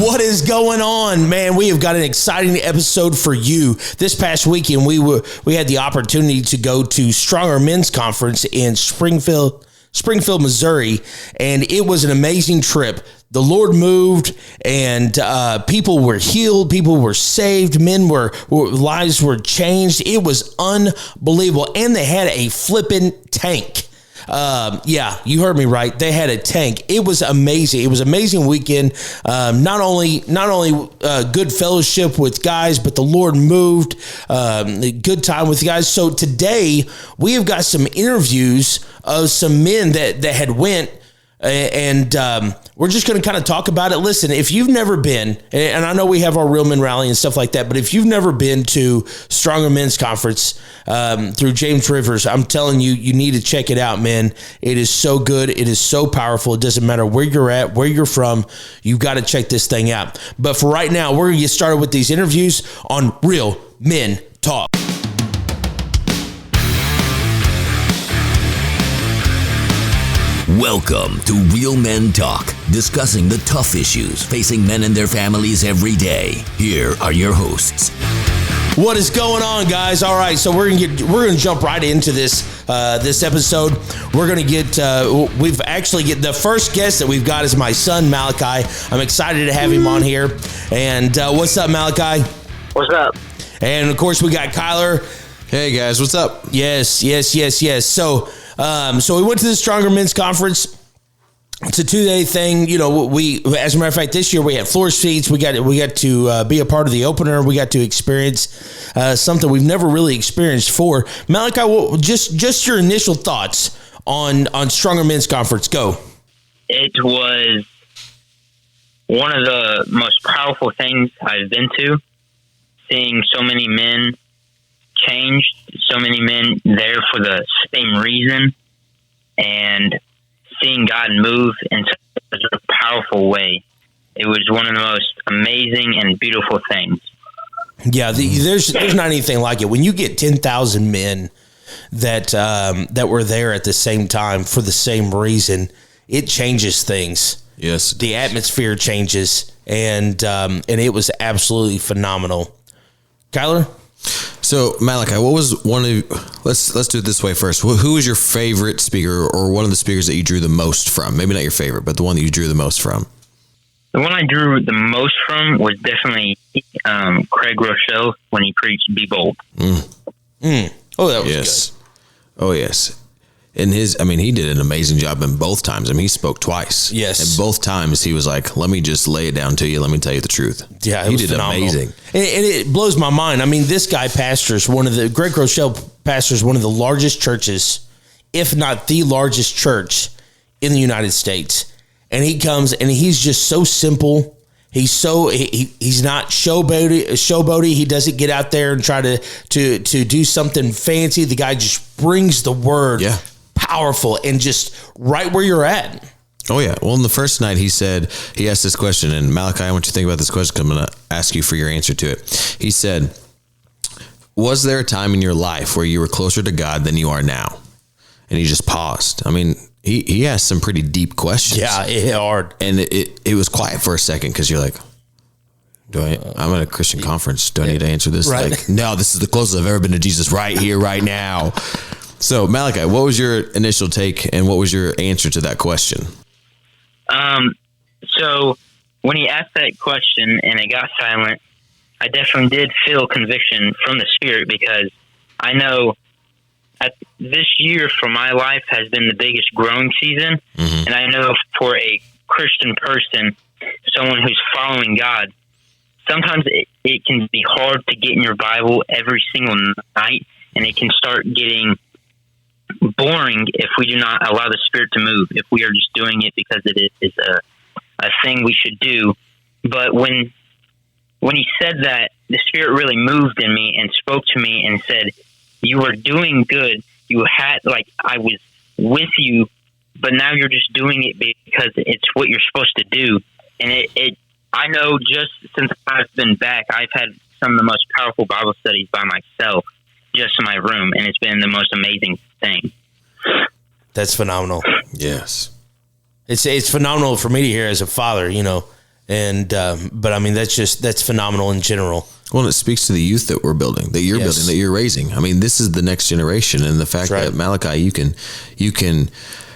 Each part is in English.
What is going on, man? We have got an exciting episode for you. This past weekend, we had the opportunity to go to Stronger Men's Conference in Springfield, Missouri, and it was an amazing trip. The Lord moved, and people were healed, people were saved, lives were changed. It was unbelievable, and they had a flipping tank. Yeah, you heard me right. They had a tank. It was amazing. It was an amazing weekend. Not only good fellowship with guys, but the Lord moved. Good time with guys. So today we have got some interviews of some men that had went. And we're just going to kind of talk about it. Listen, if you've never been, and I know we have our Real Men Rally and stuff like that, but if you've never been to Stronger Men's Conference through James Rivers, I'm telling you, you need to check it out, man. It is so good. It is so powerful. It doesn't matter where you're at, where you're from. You've got to check this thing out. But for right now, we're going to get started with these interviews on Real Men Talk. Welcome to Real Men Talk, discussing the tough issues facing men and their families every day. Here are your hosts. What is going on, guys? All right, so we're gonna jump right into this episode. We're gonna get the first guest that we've got is my son Malachi. I'm excited to have him on here. And what's up, Malachi? What's up? And of course we got Kyler. Hey guys, what's up? Yes. So we went to the Stronger Men's Conference. It's a 2-day thing. You know, as a matter of fact, this year we had floor seats. We got to be a part of the opener. We got to experience something we've never really experienced before. Malachi, just your initial thoughts on Stronger Men's Conference. Go. It was one of the most powerful things I've been to. Seeing so many men changed, so many men there for the same reason, and seeing God move in such a powerful way. It was one of the most amazing and beautiful things. Yeah, there's not anything like it. When you get 10,000 men that were there at the same time for the same reason, it changes things. Yes, the atmosphere changes, and it was absolutely phenomenal. Kyler? So Malachi, what was let's do it this way first. Who was your favorite speaker, or one of the speakers that you drew the most from? Maybe not your favorite, but the one that you drew the most from. The one I drew the most from was definitely Craig Groeschel when he preached "Be Bold." Oh, that was good. Oh, yes. And he did an amazing job in both times. He spoke twice. Yes. And both times he was like, let me just lay it down to you. Let me tell you the truth. Yeah, he did phenomenal. Amazing. And it blows my mind. This guy pastors Craig Groeschel pastors one of the largest churches, if not the largest church in the United States. And he comes and he's just so simple. He's not showboaty. He doesn't get out there and try to do something fancy. The guy just brings the word. Yeah. Powerful and just right where you're at. Oh yeah. Well, in the first night he asked this question, and Malachi, I want you to think about this question because I'm going to ask you for your answer to it. He said, was there a time in your life where you were closer to God than you are now? And he just paused. He asked some pretty deep questions. Yeah, it hit hard. And it was quiet for a second because you're like, I'm at a Christian conference. Do I need to answer this? Right. Like, no, this is the closest I've ever been to Jesus right here, right now. So, Malachi, what was your initial take and what was your answer to that question? So when he asked that question and it got silent, I definitely did feel conviction from the Spirit, because I know this year for my life has been the biggest growing season. Mm-hmm. And I know for a Christian person, someone who's following God, sometimes it can be hard to get in your Bible every single night, and it can start getting boring if we do not allow the Spirit to move, if we are just doing it because it is a thing we should do. But when he said that, the Spirit really moved in me and spoke to me and said, you were doing good. You had, I was with you, but now you're just doing it because it's what you're supposed to do. And I know just since I've been back, I've had some of the most powerful Bible studies by myself, just in my room, and it's been the most amazing thing. That's phenomenal. Yes. It's phenomenal for me to hear as a father, And, but I mean, that's phenomenal in general. Well, it speaks to the youth that we're building, that you're building, that you're raising. I mean, this is the next generation. And the fact that Malachi, you can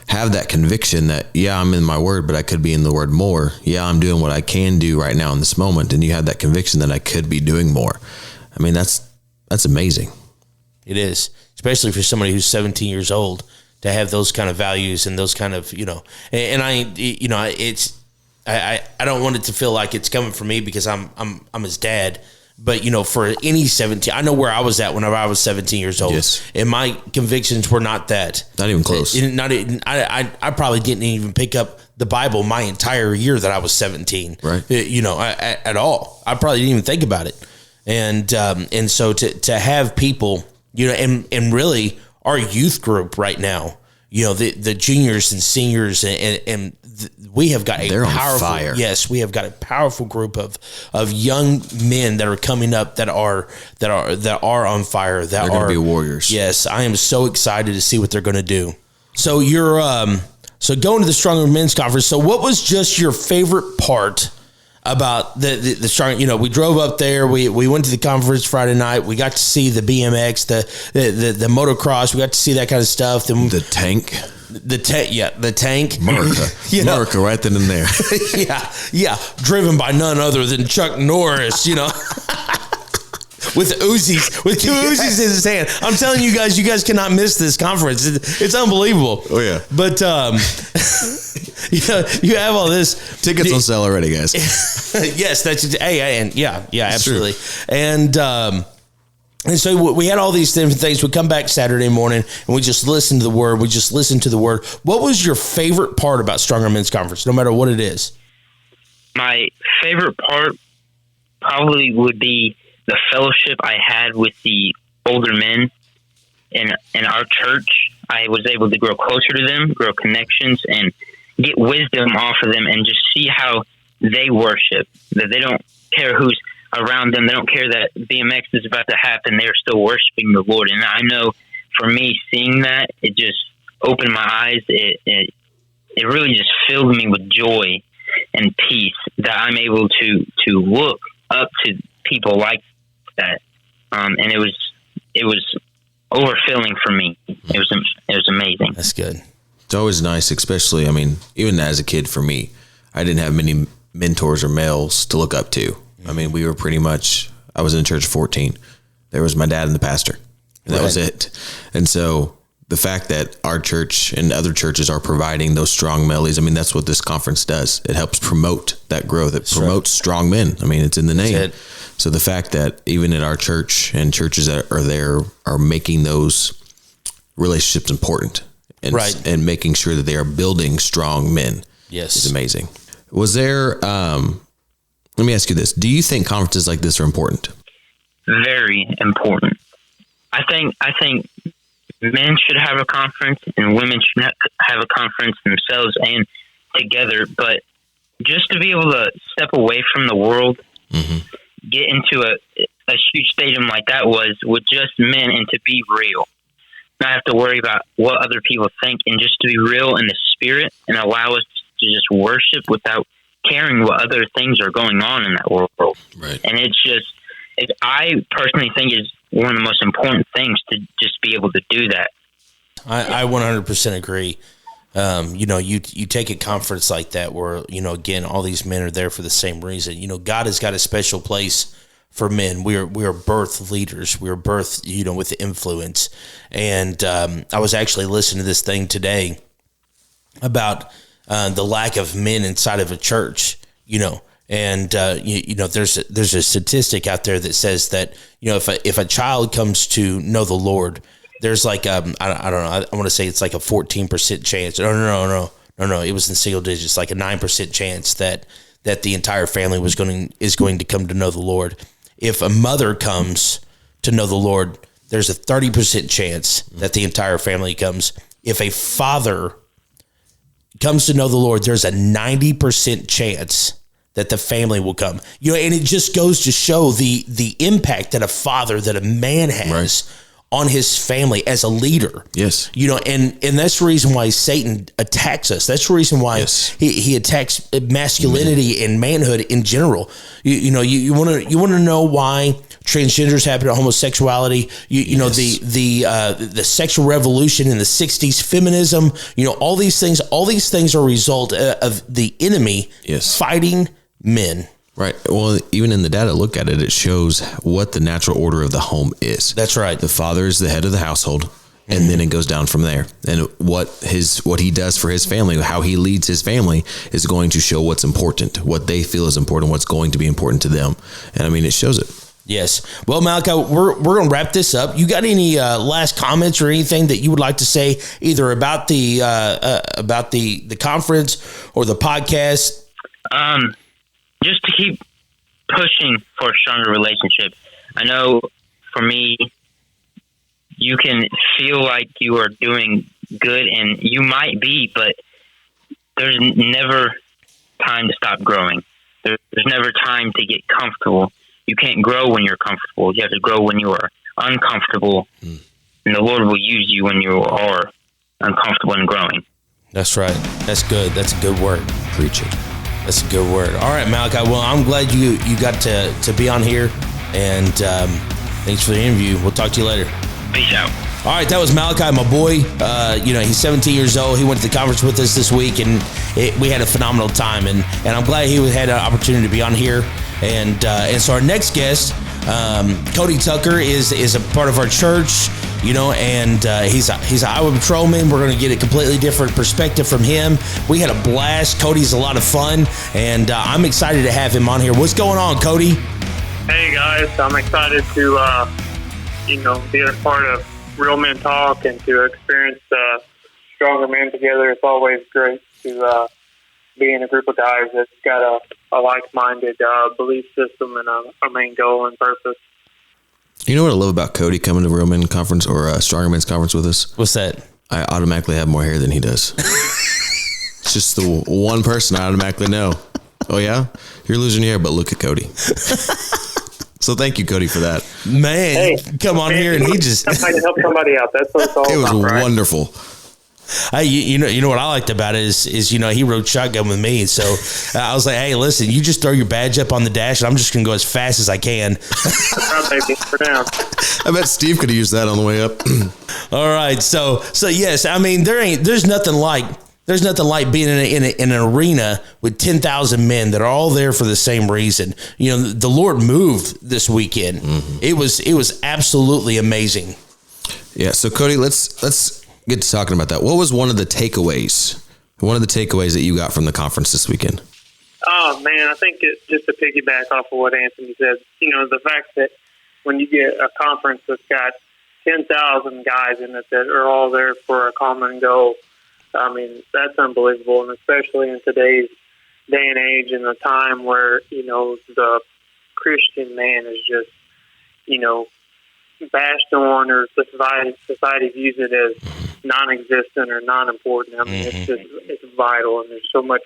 have that conviction that, yeah, I'm in my word, but I could be in the word more. Yeah, I'm doing what I can do right now in this moment. And you have that conviction that I could be doing more. I mean, that's amazing. It is, especially for somebody who's 17 years old, to have those kind of values and those kind of, and I don't want it to feel like it's coming from me because I'm his dad, but for any 17, I know where I was at whenever I was 17 years old, and my convictions were not that, not even close. I probably didn't even pick up the Bible my entire year that I was 17, right? At all. I probably didn't even think about it, and so to have people, and really our youth group right now, the juniors and seniors, and we have got They're on fire. Yes, we have got a powerful group of young men that are coming up that are on fire. They're going to be warriors. Yes, I am so excited to see what they're going to do. So you're going to the Stronger Men's Conference. So what was just your favorite part about the strong? We drove up there. We went to the conference Friday night. We got to see the BMX, the motocross. We got to see that kind of stuff. The tank. The tank. America right then and there. yeah. Driven by none other than Chuck Norris, with Uzis, with two Uzis in his hand. I'm telling you guys cannot miss this conference. It's unbelievable. Oh yeah. But you have all this. Tickets on sale already, guys. Yes, that's absolutely. And so we had all these different things. We come back Saturday morning and we just listened to the word. What was your favorite part about Stronger Men's Conference, no matter what it is? My favorite part probably would be the fellowship I had with the older men in our church. I was able to grow closer to them, grow connections, and get wisdom off of them, and just see how they worship, that they don't care who's around them. They don't care that BMX is about to happen. They're still worshiping the Lord. And I know for me, seeing that, it just opened my eyes. It really just filled me with joy and peace that I'm able to look up to people like that. And it was overfilling for me. It was amazing. That's good. It's always nice, especially, even as a kid for me, I didn't have many mentors or males to look up to. We were I was in church at 14. There was my dad and the pastor, and that was it. And so the fact that our church and other churches are providing those strong mellies, that's what this conference does. It helps promote that growth. It promotes strong men. It's in the name. So the fact that even in our church and churches that are there are making those relationships important and making sure that they are building strong men is amazing. Was there, let me ask you this. Do you think conferences like this are important? Very important. I think men should have a conference and women should have a conference themselves and together. But just to be able to step away from the world, get into a huge stadium like that was with just men, and to be real, not have to worry about what other people think, and just to be real in the spirit and allow us to just worship without caring what other things are going on in that world. Right. And I personally think is one of the most important things to just be able to do that. I 100% agree. You take a conference like that where, again, all these men are there for the same reason. God has got a special place for men. We are birth leaders. We are birth, with influence. And I was actually listening to this thing today about the lack of men inside of a church, and there's a statistic out there that says that, if a child comes to know the Lord, there's like, I don't know, I want to say it's like a 14% chance. No. It was in single digits, like a 9% chance that the entire family is going to come to know the Lord. If a mother comes to know the Lord, there's a 30% chance that the entire family comes. If a father comes to know the Lord, there's a 90% chance that the family will come. And it just goes to show the impact that a father, that a man has on his family as a leader. Yes. And that's the reason why Satan attacks us. That's the reason why he attacks masculinity and manhood in general. You want to know why transgenders happen to homosexuality, the sexual revolution in the 60s, feminism, all these things are a result of the enemy fighting men. Right. Well, even in the data, look at it, it shows what the natural order of the home is. That's right. The father is the head of the household, and then it goes down from there. And what he does for his family, how he leads his family, is going to show what's important, what they feel is important, what's going to be important to them. And I mean, it shows it. Yes. Well, Malachi, we're going to wrap this up. You got any last comments or anything that you would like to say, either about the conference or the podcast? Just to keep pushing for a stronger relationship. I know for me, you can feel like you are doing good, and you might be, but there's never time to stop growing. There's never time to get comfortable. You can't grow when you're comfortable. You have to grow when you are uncomfortable, and the Lord will use you when you are uncomfortable and growing. That's right. That's good. That's a good word. Preach it. That's a good word. All right, Malachi. Well, I'm glad you got to be on here, and thanks for the interview. We'll talk to you later. Peace out. All right, that was Malachi, my boy. He's 17 years old. He went to the conference with us this week, and we had a phenomenal time. And I'm glad he had an opportunity to be on here. And so our next guest, Cody Tucker, is a part of our church. And he's an Iowa patrolman. We're going to get a completely different perspective from him. We had a blast. Cody's a lot of fun, and I'm excited to have him on here. What's going on, Cody? Hey guys, I'm excited to be a part of Real Men Talk and to experience stronger men together. It's always great to be in a group of guys that's got a like-minded belief system and a main goal and purpose. You know what I love about Cody coming to Real Men Conference or Stronger Men's Conference with us? What's that? I automatically have more hair than he does. It's just the one person I automatically know. Oh, yeah? You're losing your hair, but look at Cody. So thank you, Cody, for that. Man, come on here and he just... I can help somebody out. That's what it's all about. It was right? wonderful. Hey, you know what I liked about it is he rode shotgun with me, so I was like, hey, listen, you just throw your badge up on the dash, and I'm just gonna go as fast as I can. I bet Steve could have used that on the way up. All right, so yes, I mean there's nothing like being in an arena with 10,000 men that are all there for the same reason. The Lord moved this weekend. Mm-hmm. It was absolutely amazing. Yeah. So Cody, let's get to talking about that. What was one of the takeaways that you got from the conference this weekend? Oh man, I think just to piggyback off of what Anthony said, the fact that when you get a conference that's got 10,000 guys in it that are all there for a common goal, I mean, that's unbelievable. And especially in today's day and age and the time where, the Christian man is just, bashed on, or society views it as non-existent or non-important. I mean, it's vital, and there's so much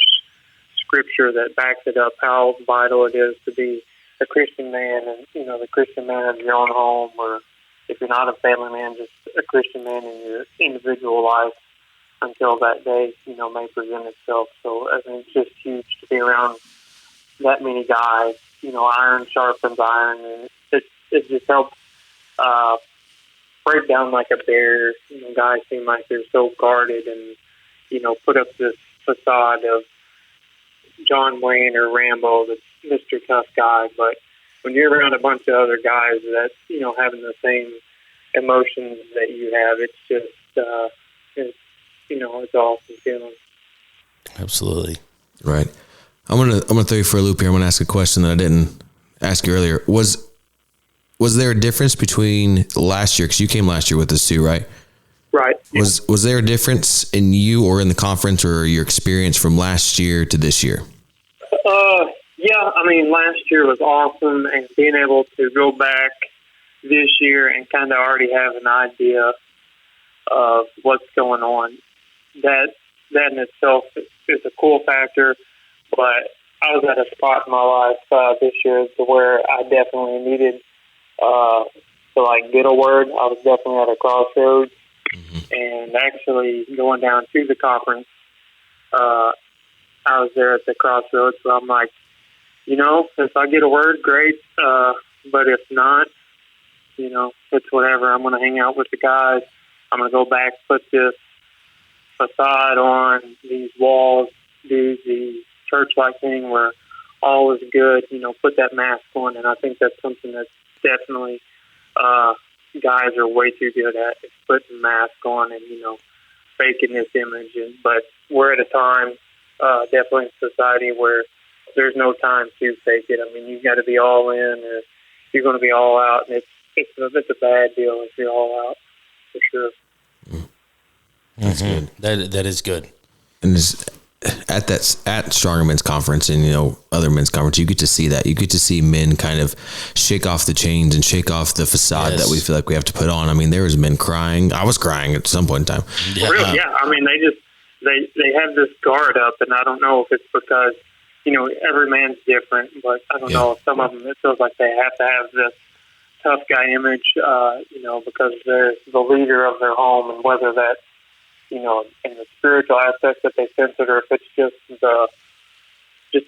scripture that backs it up, how vital it is to be a Christian man, and, the Christian man of your own home, or if you're not a family man, just a Christian man in your individual life until that day, may present itself. So I think it's just huge to be around that many guys. Iron sharpens iron, and it just helps break down like a barrier. Guys seem like they're so guarded and, put up this facade of John Wayne or Rambo, the Mr. Tough guy. But when you're around a bunch of other guys that, having the same emotions that you have, it's just, it's awesome feeling. Absolutely. Right. I'm gonna throw you for a loop here. I'm gonna ask a question that I didn't ask you earlier. Was there a difference between last year, because you came last year with us too, right? Right. Yeah. Was there a difference in you or in the conference or your experience from last year to this year? Yeah, I mean, last year was awesome, and being able to go back this year and kind of already have an idea of what's going on, that in itself is a cool factor. But I was at a spot in my life this year to where I definitely needed to like get a word. I was definitely at a crossroads, and actually going down to the conference, I was there at the crossroads. So I'm like, if I get a word, great. But if not, it's whatever. I'm going to hang out with the guys. I'm going to go back, put this facade on, these walls, do the church-like thing where all is good, put that mask on. And I think that's something that's definitely guys are way too good at, is putting masks on and, faking this image. But we're at a time, definitely in society, where there's no time to fake it. I mean, you've got to be all in, or you're going to be all out, and it's a bad deal if you're all out, for sure. That's good. That is good. And at Stronger Men's Conference and other men's conference, you get to see that. You get to see men kind of shake off the chains and shake off the facade that we feel like we have to put on. I mean, there was men crying. I was crying at some point in time. Yeah. Really? Yeah. I mean, they have this guard up, and I don't know if it's because every man's different, but I don't know. Some of them, it feels like they have to have this tough guy image, because they're the leader of their home, and whether that's in the spiritual aspect that they sense it, or if it's just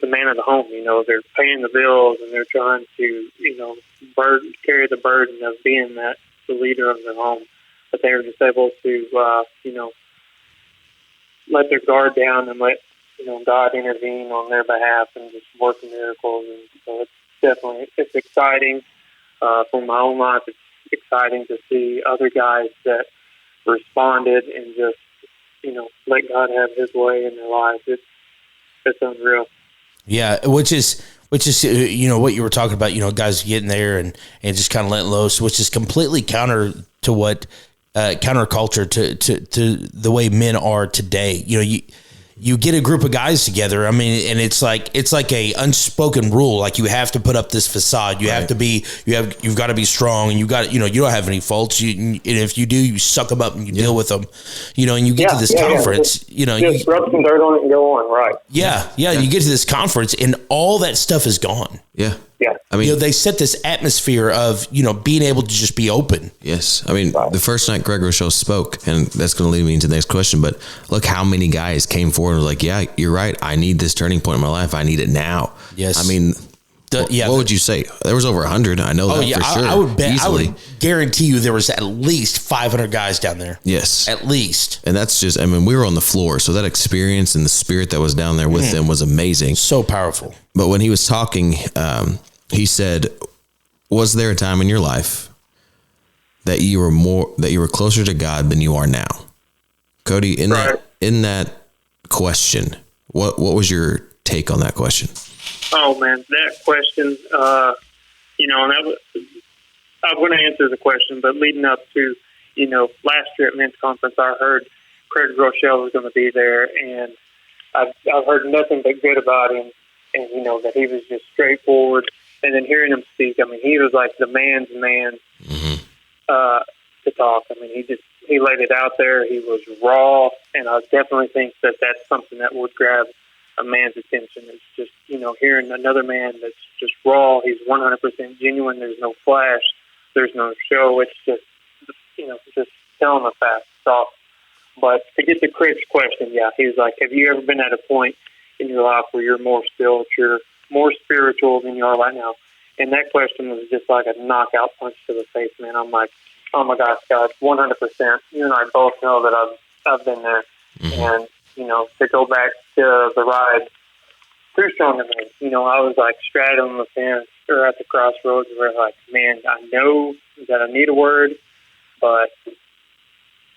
the man of the home. They're paying the bills and they're trying to carry the burden of being the leader of their home, but they were just able to let their guard down and let God intervene on their behalf and just work miracles. And so it's exciting. For my own life, it's exciting to see other guys that responded and just let God have His way in their lives. It's unreal. Yeah, which is what you were talking about. Guys getting there and just kind of letting loose, which is completely counter to what counterculture to the way men are today. You get a group of guys together. I mean, and it's like a unspoken rule. Like, you have to put up this facade. You have to be. You've got to be strong, and you got. You don't have any faults. And if you do, you suck them up and you deal with them. And you get to this conference. Just rub some dirt on it and go on. Right. Yeah. You get to this conference, and all that stuff is gone. Yeah. Yeah. I mean, they set this atmosphere of, being able to just be open. Yes. I mean, the first night Craig Groeschel spoke, and that's going to lead me into the next question, but look how many guys came forward and were like, yeah, you're right. I need this turning point in my life. I need it now. Yes. I mean, what would you say? There was over 100. I know that for sure. I would bet. Easily. I would guarantee you there was at least 500 guys down there. Yes. At least. And that's just, we were on the floor. So that experience and the spirit that was down there with them was amazing. So powerful. But when he was talking, he said, was there a time in your life that you were closer to God than you are now? Cody, in that question, what was your take on that question? Oh man, that question, and I'm going to answer the question, but leading up to, last year at men's conference, I heard Craig Groeschel was going to be there, and I've heard nothing but good about him, and that he was just straightforward. And then hearing him speak, he was like the man's man to talk. He laid it out there. He was raw, and I definitely think that that's something that would grab a man's attention. It's just, hearing another man that's just raw. He's 100% genuine. There's no flash. There's no show. It's just, just telling the facts off. But to get to Craig's question, he was like, have you ever been at a point in your life where you're more spiritual than you are right now? And that question was just like a knockout punch to the face, man. I'm like, oh my gosh, God, 100%. You and I both know that I've been there. And, to go back to the ride through Stronger Men, I was like straddling the fence or at the crossroads where like, man, I know that I need a word, but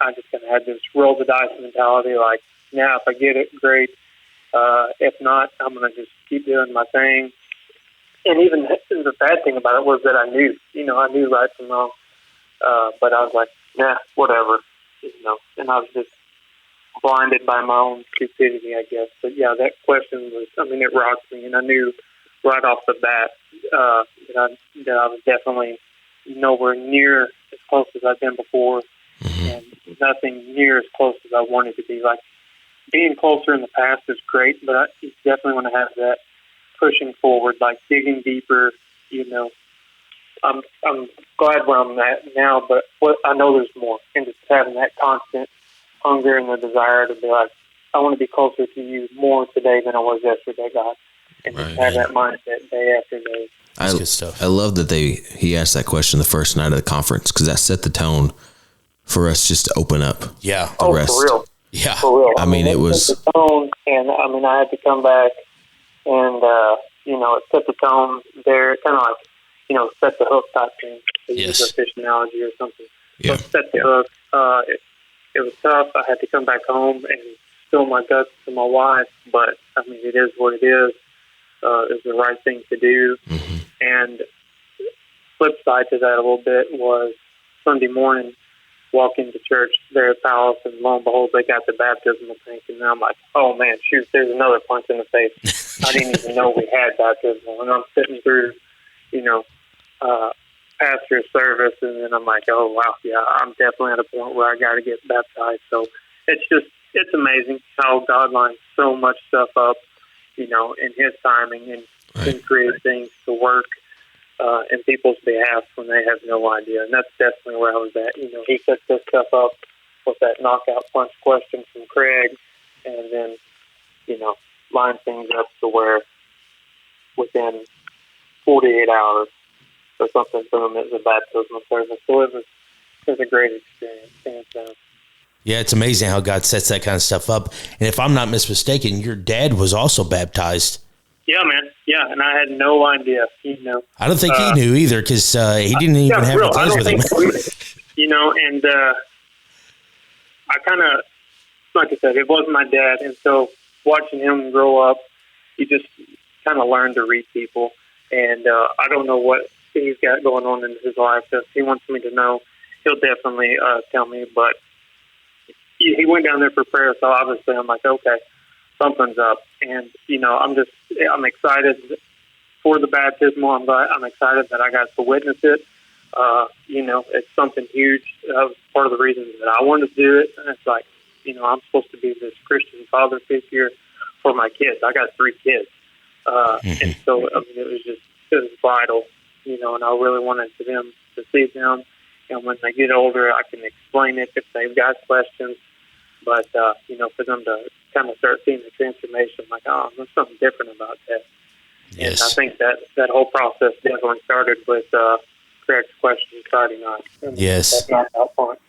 I just kind of had this roll the dice mentality. Like, now if I get it, great. If not, I'm going to just keep doing my thing. And even the bad thing about it was that I knew right from wrong. But I was like, nah, whatever, and I was just blinded by my own stupidity, I guess. But yeah, that question was, it rocked me, and I knew right off the bat that I was definitely nowhere near as close as I've been before, and nothing near as close as I wanted to be. Like, being closer in the past is great, but you definitely want to have that pushing forward, like digging deeper, I'm glad where I'm at now, but I know there's more, and just having that constant hunger and the desire to be like, I want to be closer to you more today than I was yesterday, God, and just have that mindset day after day. That's good stuff. I love that he asked that question the first night of the conference, because that set the tone for us just to open up. Yeah. The rest. For real. Yeah. For real. I mean, it was the tone, and I had to come back, and it set the tone there, kind of like, set the hook type thing. To use a fish analogy or something. Yeah. So set the hook. It was tough. I had to come back home and spill my guts to my wife, but I mean, it is what it is. It was the right thing to do. Mm-hmm. And flip side to that a little bit was Sunday morning, walk into church there at Palace, and lo and behold, they got the baptismal tank, and I'm like, oh man, shoot, there's another punch in the face. I didn't even know we had baptismal, and I'm sitting through, pastor's service, and then I'm like, oh wow, yeah, I'm definitely at a point where I got to get baptized. So it's amazing how God lines so much stuff up, in His timing, and can create things to work in people's behalf when they have no idea. And that's definitely where I was at. He set this stuff up with that knockout punch question from Craig, and then, line things up to where within 48 hours or something, boom, it was a baptismal service. So it was a great experience. And, yeah, it's amazing how God sets that kind of stuff up. And if I'm not mistaken, your dad was also baptized. Yeah, man. Yeah, and I had no idea. I don't think he knew either, because he didn't even have a class with him. And I kind of, like I said, it wasn't my dad, and so watching him grow up, you just kind of learn to read people. And I don't know what he's got going on in his life. If he wants me to know, he'll definitely tell me. But he went down there for prayer, so obviously I'm like, okay, something's up. And I'm excited for the baptismal. I'm excited that I got to witness it. It's something huge. That was part of the reason that I wanted to do it. And it's like, I'm supposed to be this Christian father figure for my kids. I got 3 kids. And so, it was vital, and I really wanted for them to see them. And when they get older, I can explain it if they've got questions. But, for them to kind of start seeing the transformation, like, oh, there's something different about that. Yes. And I think that whole process definitely started with Craig's question Friday night. And yes. That's not that point.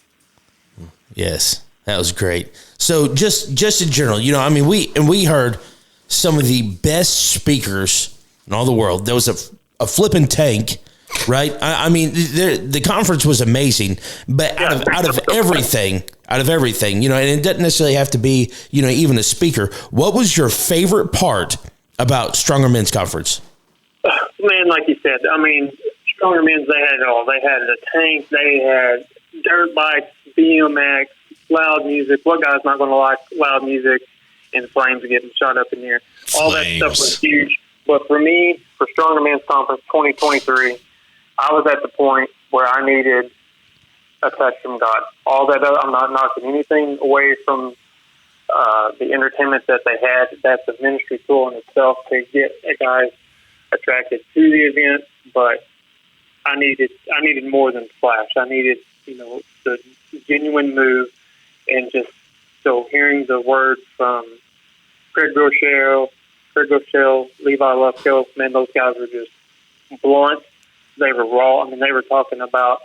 Yes, that was great. So just in general, we heard some of the best speakers in all the world. There was a flipping tank, right? The conference was amazing, but out of everything, and it doesn't necessarily have to be, even a speaker. What was your favorite part about Stronger Men's Conference? Man, like you said, Stronger Men's, they had it all. They had a tank, they had dirt bikes, BMX, loud music. What guy's not going to like loud music and flames getting shot up in the air? All that stuff was huge. But for me, for Stronger Men's Conference 2023, I was at the point where I needed a touch from God. All that other, I'm not knocking anything away from the entertainment that they had. That's a ministry tool in itself to get guys attracted to the event. But I needed more than flash. I needed, the genuine move, and just so hearing the words from Craig Groeschel, Levi Lusko, man, those guys were just blunt. They were raw. They were talking about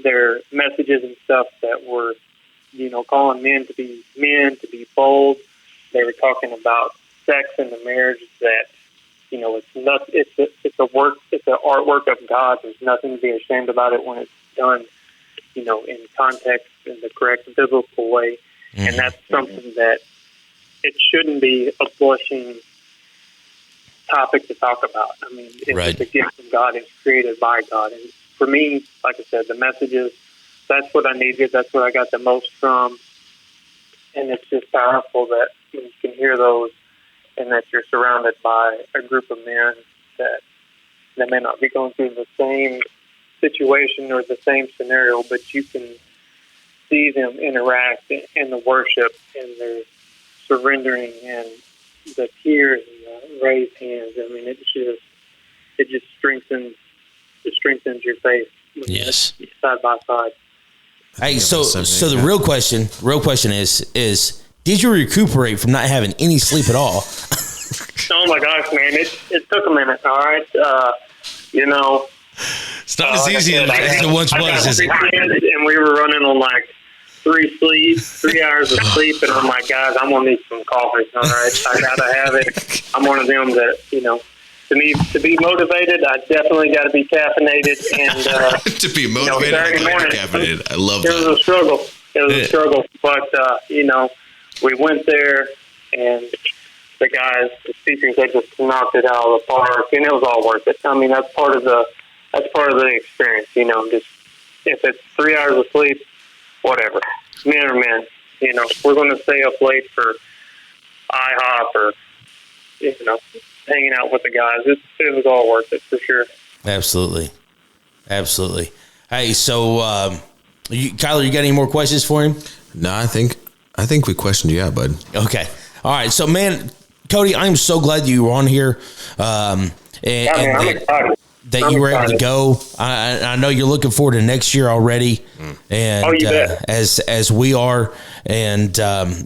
their messages and stuff that were, calling men to be bold. They were talking about sex in the marriage that, it's an artwork of God. There's nothing to be ashamed about it when it's done, in context, in the correct biblical way. Mm-hmm. And that's something that it shouldn't be a blushing topic to talk about. It's a gift from God. It's created by God. And for me, like I said, the messages, that's what I needed. That's what I got the most from. And it's just powerful that you can hear those, and that you're surrounded by a group of men that may not be going through the same situation or the same scenario, but you can see them interact in the worship and their surrendering and the tears and the raised hands. It just strengthens strengthens your faith. Yes. Side by side. Hey, so the real question is did you recuperate from not having any sleep at all? Oh my gosh, man! It took a minute. All right, it's not as easy as it once was, is it? And we were running on like 3 hours of sleep, and I'm like, guys, I'm gonna need some coffee. All right, I gotta have it. I'm one of them that to be motivated, I definitely got to be caffeinated. And to be motivated, caffeinated. I love that. It was a struggle. But we went there, and the guys, the speakers, they just knocked it out of the park, and it was all worth it. I mean, that's part of the experience. Just if it's 3 hours of sleep, whatever. Men are men. We're going to stay up late for IHOP or hanging out with the guys. It was all worth it for sure. Absolutely. Hey, so Kyler, you got any more questions for him? No, I think we questioned you out, bud. Okay. All right. So, man, Cody, I'm so glad you were on here. I'm excited. That you were able to go. I know you're looking forward to next year already, and you bet. As we are, and I'm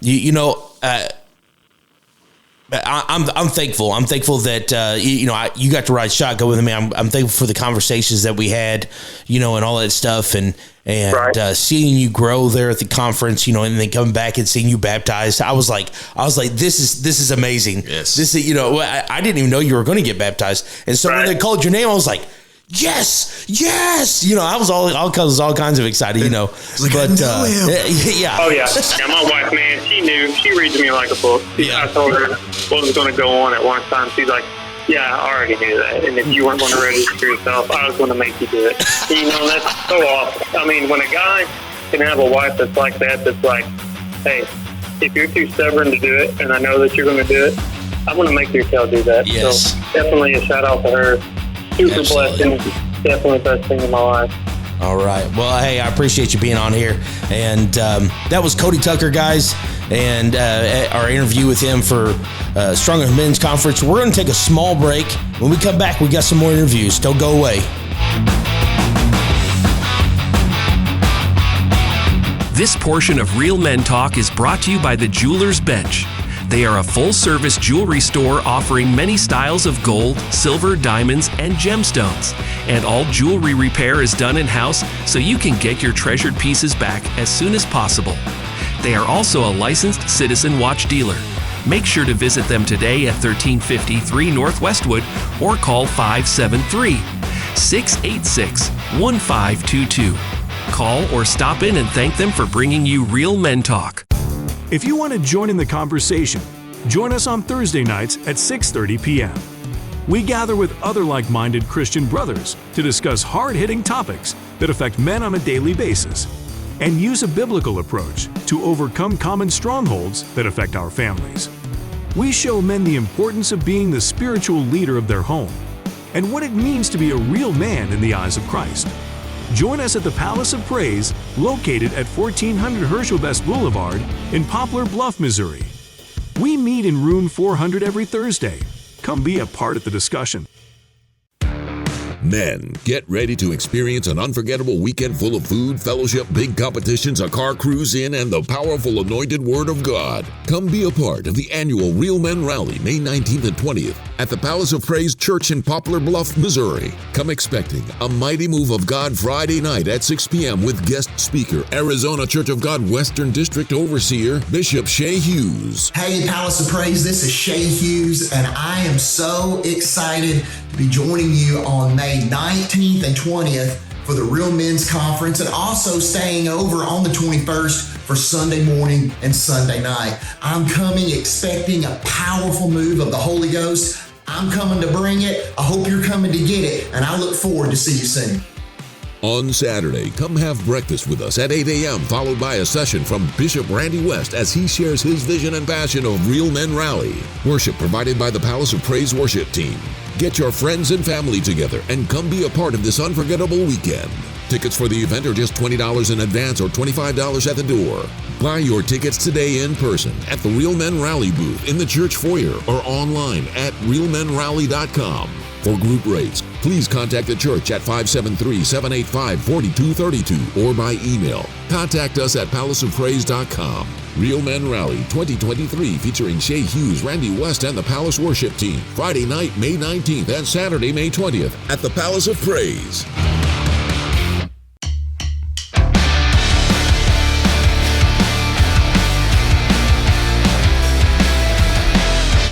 thankful. I'm thankful that you got to ride shotgun with me. I'm thankful for the conversations that we had, and all that stuff, and right. Seeing you grow there at the conference, and then coming back and seeing you baptized. I was like, this is amazing. Yes. This is, I didn't even know you were going to get baptized, and so when they called your name, I was like, yes. I was all kinds of excited, Like, but yeah. Oh yeah. Yeah, my wife, man, she knew. She reads me like a book. I told her what was going to go on at one time. She's like, yeah, I already knew that. And if you weren't going to register yourself, I was going to make you do it. That's so awesome. I mean, when a guy can have a wife that's like that, that's like, hey, if you're too stubborn to do it, and I know that you're going to do it, I'm going to make your tail do that. Yes. So definitely a shout out to her. Super Absolutely. blessing. Definitely the best thing in my life. All right. Well, hey, I appreciate you being on here. And that was Cody Tucker, guys, and our interview with him for Stronger Men's Conference. We're going to take a small break. When we come back, we got some more interviews. Don't go away. This portion of Real Men Talk is brought to you by the Jeweler's Bench. They are a full-service jewelry store offering many styles of gold, silver, diamonds, and gemstones. And all jewelry repair is done in-house so you can get your treasured pieces back as soon as possible. They are also a licensed Citizen Watch dealer. Make sure to visit them today at 1353 North Westwood or call 573-686-1522. Call or stop in and thank them for bringing you Real Men Talk. If you want to join in the conversation, join us on Thursday nights at 6:30 p.m. We gather with other like-minded Christian brothers to discuss hard-hitting topics that affect men on a daily basis and use a biblical approach to overcome common strongholds that affect our families. We show men the importance of being the spiritual leader of their home and what it means to be a real man in the eyes of Christ. Join us at the Palace of Praise, located at 1400 Herschel Best Boulevard in Poplar Bluff, Missouri. We meet in room 400 every Thursday. Come be a part of the discussion. Men, get ready to experience an unforgettable weekend full of food, fellowship, big competitions, a car cruise in, and the powerful anointed Word of God. Come be a part of the annual Real Men Rally, May 19th and 20th, at the Palace of Praise Church in Poplar Bluff, Missouri. Come expecting a mighty move of God Friday night at 6 p.m. with guest speaker, Arizona Church of God Western District Overseer, Bishop Shay Hughes. Hey, Palace of Praise, this is Shay Hughes, and I am so excited to be joining you on May 19th and 20th for the Real Men's Conference, and also staying over on the 21st for Sunday morning and Sunday night. I'm coming expecting a powerful move of the Holy Ghost. I'm coming to bring it. I hope you're coming to get it, and I look forward to see you soon. On Saturday, come have breakfast with us at 8 a.m., followed by a session from Bishop Randy West as he shares his vision and passion of Real Men Rally. Worship provided by the Palace of Praise worship team. Get your friends and family together and come be a part of this unforgettable weekend. Tickets for the event are just $20 in advance or $25 at the door. Buy your tickets today in person at the Real Men Rally booth in the church foyer or online at realmenrally.com. For group rates, please contact the church at 573-785-4232 or by email. Contact us at palaceofpraise.com. Real Men Rally 2023 featuring Shay Hughes, Randy West, and the Palace Worship Team. Friday night, May 19th and Saturday, May 20th at the Palace of Praise.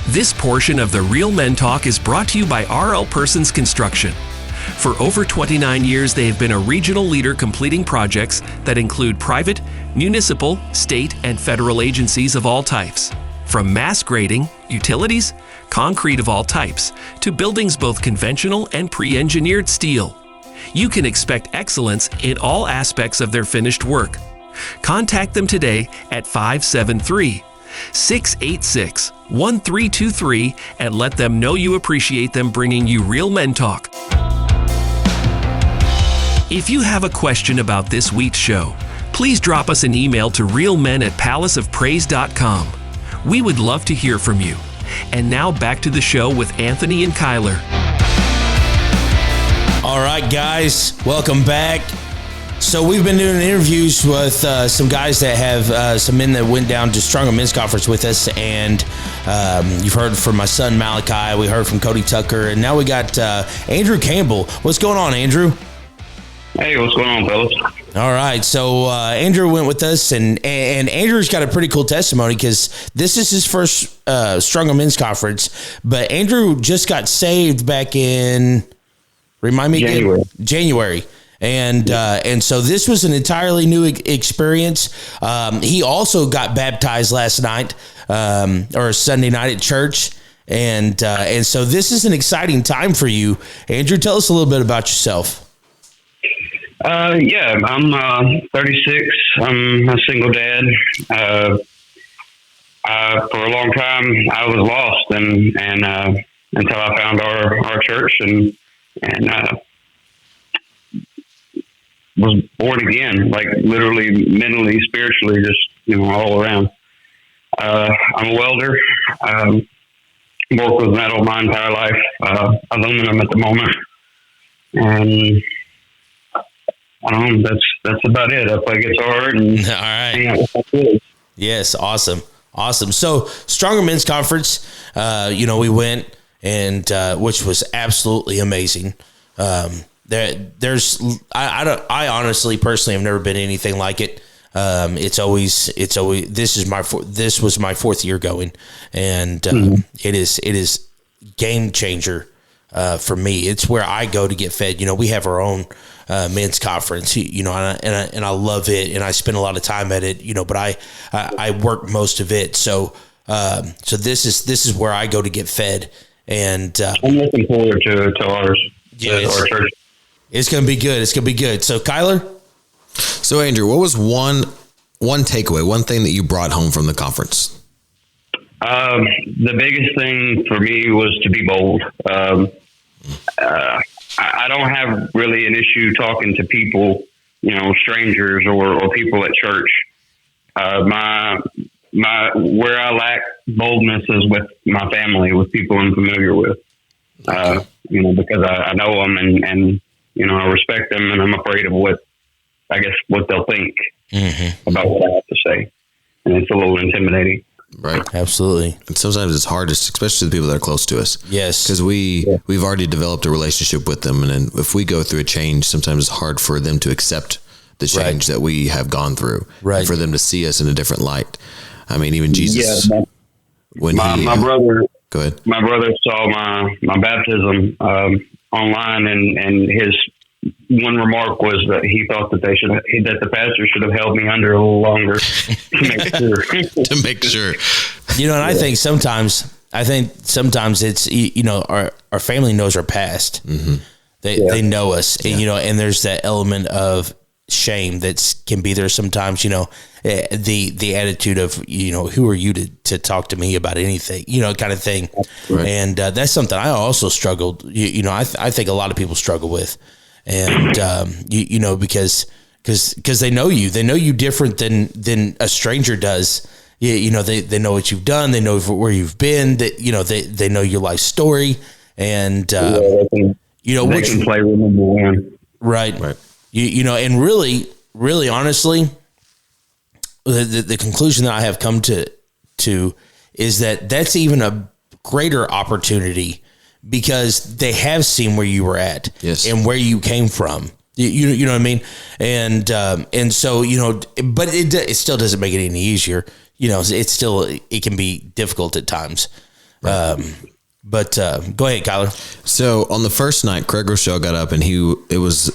This portion of the Real Men Talk is brought to you by R.L. Persons Construction. For over 29 years, they have been a regional leader completing projects that include private, municipal, state, and federal agencies of all types. From mass grading, utilities, concrete of all types, to buildings both conventional and pre-engineered steel. You can expect excellence in all aspects of their finished work. Contact them today at 573-686-1323 and let them know you appreciate them bringing you Real Men Talk. If you have a question about this week's show, please drop us an email to realmen@palaceofpraise.com. We would love to hear from you. And now back to the show with Anthony and Kyler. All right, guys, welcome back. So we've been doing interviews with some guys that have some men that went down to Stronger Men's Conference with us, and you've heard from my son Malachi, we heard from Cody Tucker, and now we got Andrew Campbell. What's going on, Andrew? Hey, what's going on, fellas? All right, so Andrew went with us, and Andrew's got a pretty cool testimony because this is his first Stronger Men's Conference, but Andrew just got saved back in, remind me January. again? January. And so this was an entirely new experience. He also got baptized last night or Sunday night at church. And so this is an exciting time for you. Andrew, tell us a little bit about yourself. Yeah, I'm 36. I'm a single dad. For a long time, I was lost and until I found our church and was born again, like literally, mentally, spiritually, just, all around. I'm a welder. Worked with metal my entire life, aluminum at the moment. And I don't know, that's about it. I play guitar and all right. hang out with my kids. Yes, awesome. So Stronger Men's Conference, we went and which was absolutely amazing. I honestly personally have never been anything like it. This was my fourth year going, and it is game changer for me. It's where I go to get fed. We have our own men's conference, and I love it, and I spend a lot of time at it, but I work most of it. So this is where I go to get fed, and I'm looking forward to ours. Our church. It's gonna be good. So Kyler. So Andrew, what was one takeaway, one thing that you brought home from the conference? The biggest thing for me was to be bold. I don't have really an issue talking to people, strangers or people at church. Where I lack boldness is with my family, with people I'm familiar with. Because I know them and I respect them, and I'm afraid of what they'll think about what I have to say. And it's a little intimidating. Right. Absolutely. And sometimes it's hard, especially the people that are close to us. Yes. Because we've already developed a relationship with them. And then if we go through a change, sometimes it's hard for them to accept the change that we have gone through. Right. And for them to see us in a different light. I mean, even Jesus, my brother, go ahead. My brother saw my baptism online, and his one remark was that he thought that the pastor should have held me under a little longer to make sure. To make sure. And I think sometimes it's, our family knows our past. Mm-hmm. They know us, and, and there's that element of shame that can be there sometimes, the attitude of, who are you to talk to me about anything, kind of thing. Right. And that's something I also struggled, I think a lot of people struggle with. And, because they know you different than a stranger does. They know what you've done. They know where you've been, that, they know your life story. And, You know, they can play remember when. Right. You know, and really honestly, the conclusion that I have come to is that that's even a greater opportunity because they have seen where you were at and where you came from. You know what I mean? And so, you know, but it still doesn't make it any easier. You know, it can be difficult at times. But go ahead, Kyler. So on the first night, Craig Groeschel got up and it was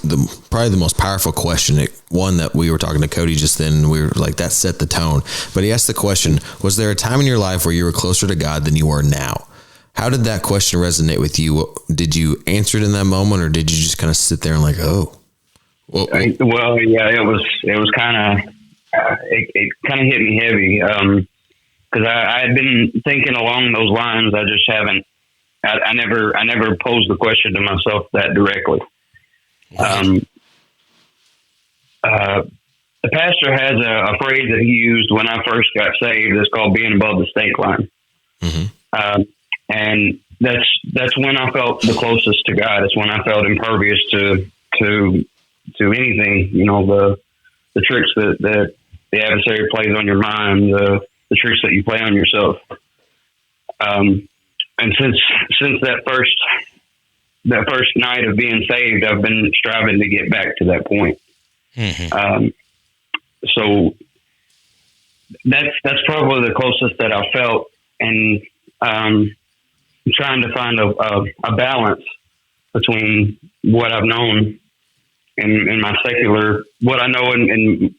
probably the most powerful question. One that we were talking to Cody just then, and we were like, that set the tone. But he asked the question, was there a time in your life where you were closer to God than you are now? How did that question resonate with you? Did you answer it in that moment, or did you just kind of sit there and like, oh? Well, yeah, it was kind of, it kind of hit me heavy. Cause I had been thinking along those lines. I just haven't, I never posed the question to myself that directly. The pastor has a phrase that he used when I first got saved. It's called being above the stake line. Mm-hmm. And that's when I felt the closest to God. It's when I felt impervious to anything, you know, the tricks that the adversary plays on your mind, the tricks that you play on yourself. And since that first night of being saved, I've been striving to get back to that point. Mm-hmm. So that's probably the closest that I felt, and trying to find a balance between what I've known in my secular, what I know in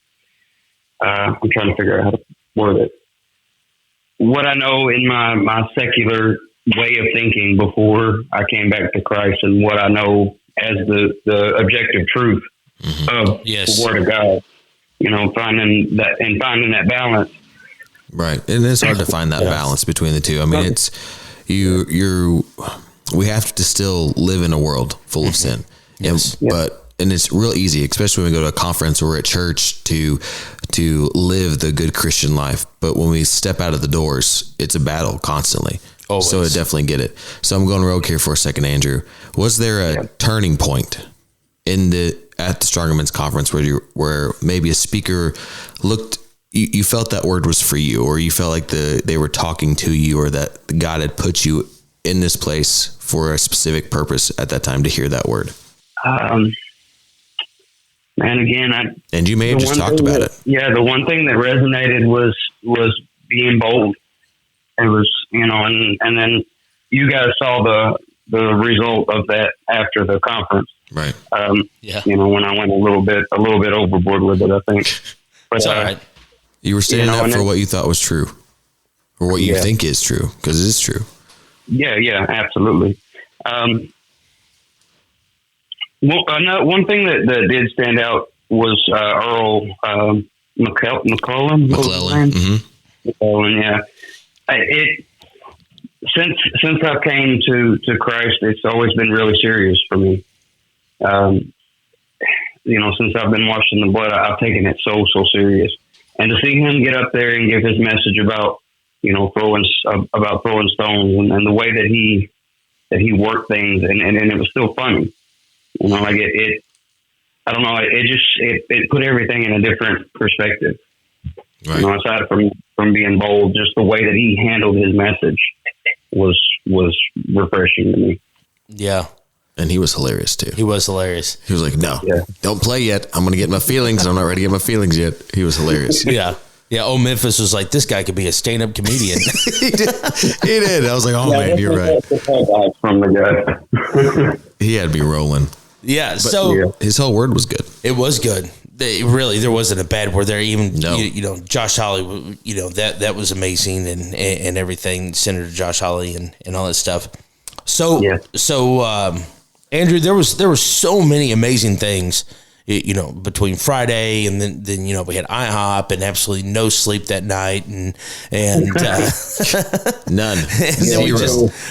I'm trying to figure out how to word it. What I know in my secular way of thinking before I came back to Christ, and what I know as the objective truth of the Word of God. You know, finding that balance. Right. And it's hard to find that balance between the two. I mean, it's we have to still live in a world full of sin. Yes. And it's real easy, especially when we go to a conference or at church, to live the good Christian life. But when we step out of the doors, it's a battle constantly. Always. So I definitely get it. So I'm going rogue here for a second, Andrew. Was there a turning point at the Stronger Men's Conference where maybe a speaker you felt that word was for you, or you felt like they were talking to you, or that God had put you in this place for a specific purpose at that time to hear that word? And again, and you may have just talked about it. Yeah, the one thing that resonated was being bold. It was, you know, and then you guys saw the result of that after the conference. Right. You know, when I went a little bit overboard with it, I think. But it's all right. You were standing up for what you thought was true, or what you think is true, because it is true. Yeah, absolutely. One thing that did stand out was Earl McClellan. McClellan, yeah. Since I came to Christ, it's always been really serious for me. You know, since I've been washed in the blood, I've taken it so serious. And to see him get up there and give his message about, you know, throwing stones, and the way that he worked things, and it was still funny. You know, like it I don't know, it put everything in a different perspective. Right. You know, aside from being bold, just the way that he handled his message was refreshing to me. Yeah. And he was hilarious too. He was hilarious. He was like, no, don't play yet. I'm going to get my feelings. I'm not ready to get my feelings yet. He was hilarious. Yeah. Yeah. Old Memphis was like, this guy could be a stand-up comedian. He did. I was like, oh man, you're right. From the guy. He had me rolling. Yeah. So his whole word was good. It was good. There wasn't a bad word there. Even, you know, Josh Hawley, you know, that was amazing and everything, Senator Josh Hawley and all that stuff. So, Andrew, there were so many amazing things, you know, between Friday and then you know, we had IHOP and absolutely no sleep that night and none. And then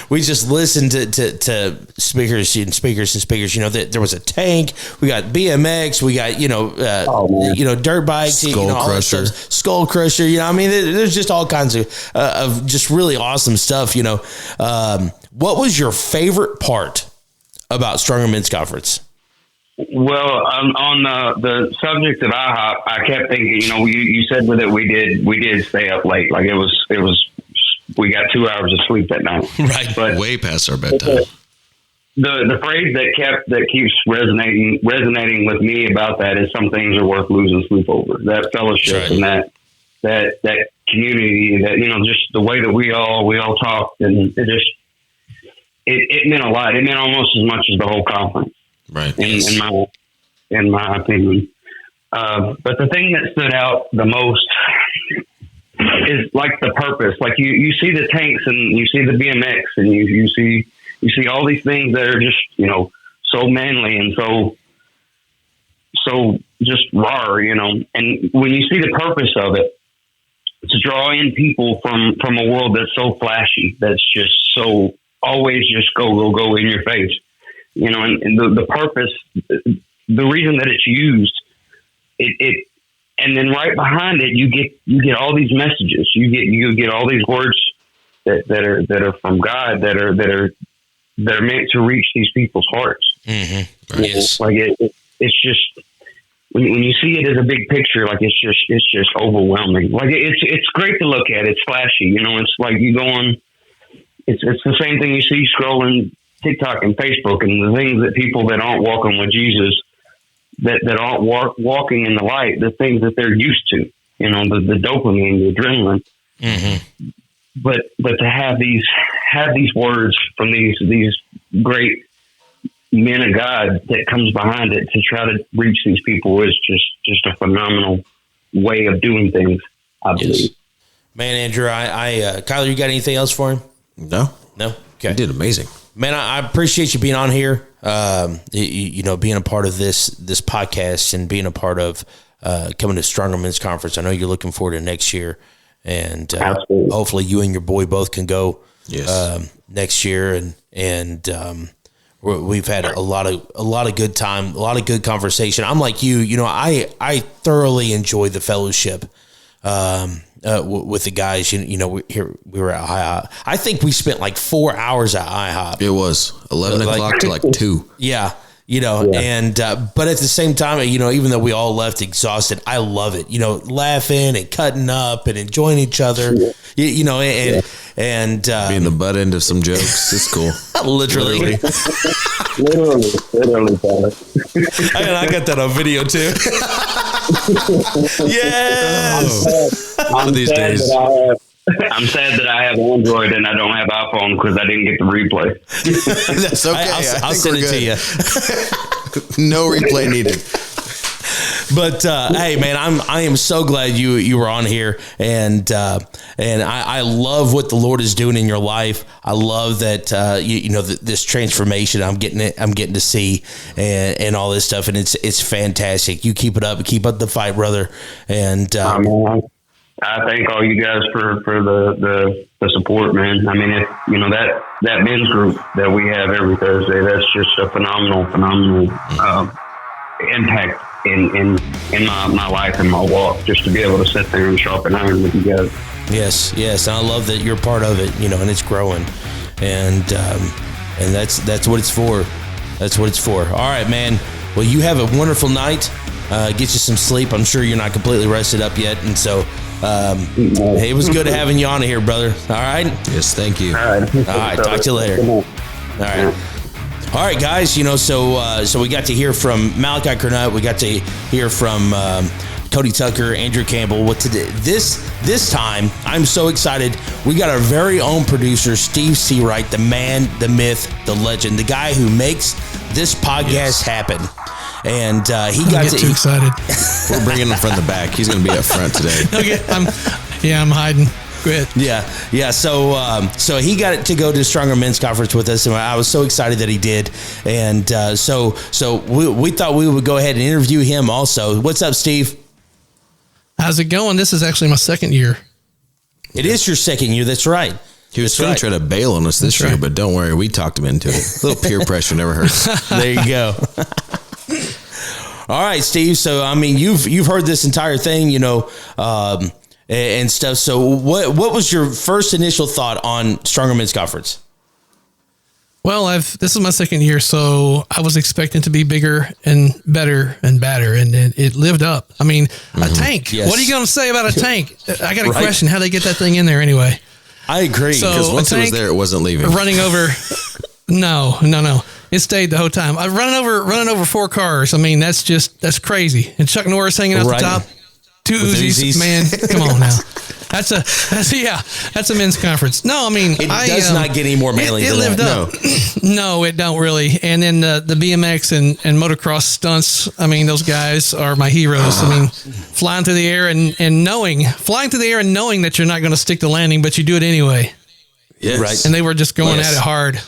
we just listened to speakers. You know, there was a tank. We got BMX. We got, you know, dirt bikes. Skull Crusher. You know, I mean, there's just all kinds of just really awesome stuff. You know, what was your favorite part about Stronger Men's Conference? Well, on the subject of IHOP, I kept thinking, you said that we did stay up late. Like it was, we got 2 hours of sleep that night. Right. But way past our bedtime. The phrase that keeps resonating with me about that is some things are worth losing sleep over. That fellowship and that community, that, just the way that we all talked, and it meant a lot. It meant almost as much as the whole conference. Right. In my opinion. But the thing that stood out the most is like the purpose. Like you see the tanks and you see the BMX and you see all these things that are just, so manly and so just raw, and when you see the purpose of it, to draw in people from a world that's so flashy, that's just so always just go in your face. And the purpose, the reason that it's used, it, and then right behind it, you get all these messages. You get all these words that are from God that are meant to reach these people's hearts. Mm-hmm. Yes. Like it's just when you see it as a big picture, like it's just overwhelming. Like it's great to look at. It's flashy. It's like you go on. It's the same thing you see scrolling TikTok and Facebook, and the things that people that aren't walking with Jesus, that aren't walking in the light, the things that they're used to, the dopamine, the adrenaline. Mm-hmm. But to have these words from these great men of God that comes behind it to try to reach these people is just a phenomenal way of doing things, I believe. Yes. Man, Andrew, Kyler, you got anything else for him? No. Okay. You did amazing. Man, I appreciate you being on here. Being a part of this podcast and being a part of coming to Stronger Men's Conference. I know you're looking forward to next year, and hopefully you and your boy both can go next year. And we've had a lot of good time, a lot of good conversation. I'm like you. I thoroughly enjoy the fellowship. With the guys, we were at IHOP. I think we spent like 4 hours at IHOP. It was 11 o'clock to like 2. Yeah. And, but at the same time, even though we all left exhausted, I love it, laughing and cutting up and enjoying each other, and being the butt end of some jokes. It's cool. Literally. And I got that on video too. Yes. One of these days. I'm sad that I have Android and I don't have iPhone because I didn't get the replay. That's okay. I'll send it to you. No replay needed. But hey, man, I am so glad you were on here, and I love what the Lord is doing in your life. I love that this transformation I'm getting to see and all this stuff, and it's fantastic. You keep it up, keep up the fight, brother. And I thank all you guys for the support, man. I mean, that men's group that we have every Thursday, that's just a phenomenal impact in my life and my walk, just to be able to sit there and sharpen iron with you guys. Yes. And I love that you're part of it, and it's growing, and that's what it's for. That's what it's for. All right, man. Well, you have a wonderful night. Get you some sleep. I'm sure you're not completely rested up yet, and so it was good having you on here, brother. All right. Yes, thank you. All right. Talk to you later. All right. All right, guys. So we got to hear from Malachi Cornutt. We got to hear from Cody Tucker, Andrew Campbell. This time, I'm so excited. We got our very own producer, Steve Seawright, the man, the myth, the legend, the guy who makes this podcast happen. And he got too excited. We're bringing him from the back. He's going to be up front today. Okay, I'm hiding. Go ahead. Yeah. So he got to go to Stronger Men's Conference with us, and I was so excited that he did. And so we thought we would go ahead and interview him also. What's up, Steve? How's it going? This is actually my second year. It is your second year. That's right. He was going to try to bail on us this year, but don't worry, we talked him into it. A little peer pressure never hurts. There you go. All right, Steve. So, I mean, you've heard this entire thing, and stuff. So what was your first initial thought on Stronger Men's Conference? Well, this is my second year, so I was expecting to be bigger and better and badder, and it lived up. I mean, a tank. Yes. What are you going to say about a tank? I got a Right. question. How they get that thing in there anyway? I agree. So- Because once a it was tank there, it wasn't leaving. Running over. No. It stayed the whole time. I've running over 4 cars. I mean, that's crazy. And Chuck Norris hanging out Right. the top. 2 With Uzis. Uzis. Man, come on now. That's a men's conference. No, I mean, It does not get any more manly It than lived that. up. No, it don't really. And then the BMX and motocross stunts. I mean, those guys are my heroes. I mean, flying through the air and knowing that you're not going to stick the landing, but you do it anyway. Yes. Right. And they were just going Yes. at it hard.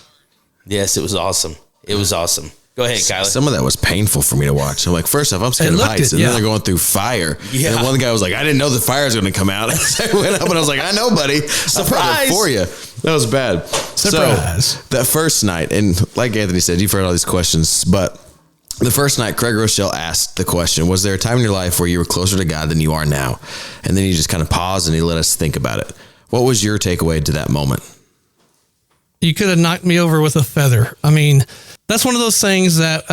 Yes, it was awesome. It was awesome. Go ahead, Kyler. Some of that was painful for me to watch. I'm like, first off, I'm scared It of looked heights, it, and yeah. then they're going through fire. Yeah. And then one guy was like, I didn't know the fire was going to come out. So I went up and I was like, I know, buddy. Surprise! For you. That was bad. Surprise. So that first night, and like Anthony said, you've heard all these questions, but the first night, Craig Groeschel asked the question, was there a time in your life where you were closer to God than you are now? And then he just kind of paused and he let us think about it. What was your takeaway to that moment? You could have knocked me over with a feather. I mean, that's one of those things that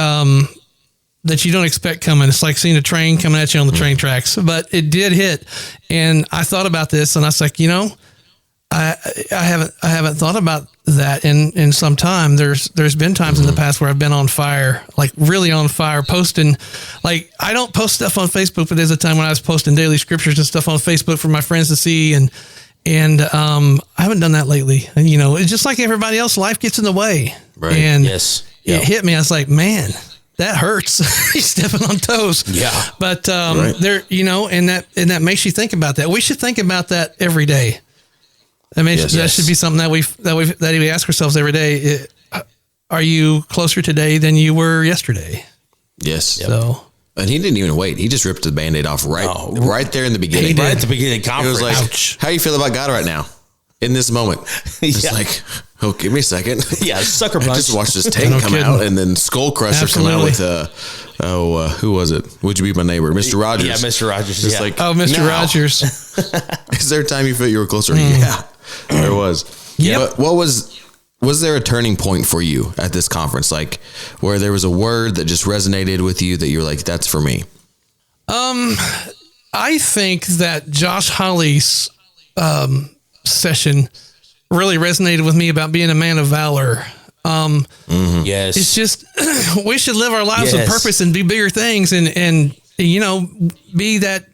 that you don't expect coming. It's like seeing a train coming at you on the train tracks, but it did hit. And I thought about this, and I was like, I haven't thought about that in some time. There's been times in the past where I've been on fire, like really on fire, posting. Like, I don't post stuff on Facebook, but there's a time when I was posting daily scriptures and stuff on Facebook for my friends to see, and I haven't done that lately. And it's just like everybody else, life gets in the way. Right. And Yes. it hit me. I was like, man, that hurts. He's stepping on toes. Yeah. But Right. there, and that makes you think about that. We should think about that every day. I mean, Yes. that should be something that we ask ourselves every day. Are you closer today than you were yesterday? Yes. So, And he didn't even wait. He just ripped the Band-Aid off right there in the beginning. Right at the beginning of the It conference. was like, Ouch. how you feel about God right now in this moment? It's Yeah. like, oh, give me a second. Yeah, sucker I punch. just watched this tank No come kidding. out and then Skull Crusher come out Absolutely. with, who was it? Would you be my neighbor? Mr. Rogers. Yeah, Mr. Rogers. Just yeah. like, oh, Mr. now. Rogers. Is there a time you felt you were closer? Yeah, there was. Yep. But was there a turning point for you at this conference? Like where there was a word that just resonated with you that you were like, that's for me? I think that Josh Hawley's session really resonated with me about being a man of valor. Yes. It's just we should live our lives with Yes. purpose and do bigger things and be that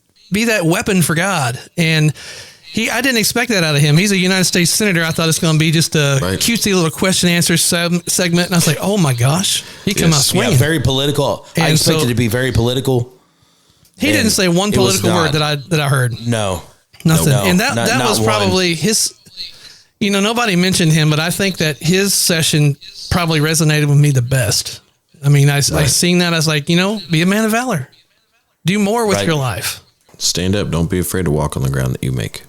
weapon for God. And I didn't expect that out of him. He's a United States Senator. I thought it's going to be just a Right. cutesy little question answer segment. And I was like, oh my gosh, he come out swinging. Yeah, very political. I And expected so- to be very political. He didn't say one it was political word not. that I heard. No. Nothing. No, And that not was one. probably his, nobody mentioned him, but I think that his session probably resonated with me the best. I mean, I seen that. I was like, be a man of valor. Do more with Right. your life. Stand up. Don't be afraid to walk on the ground that you make.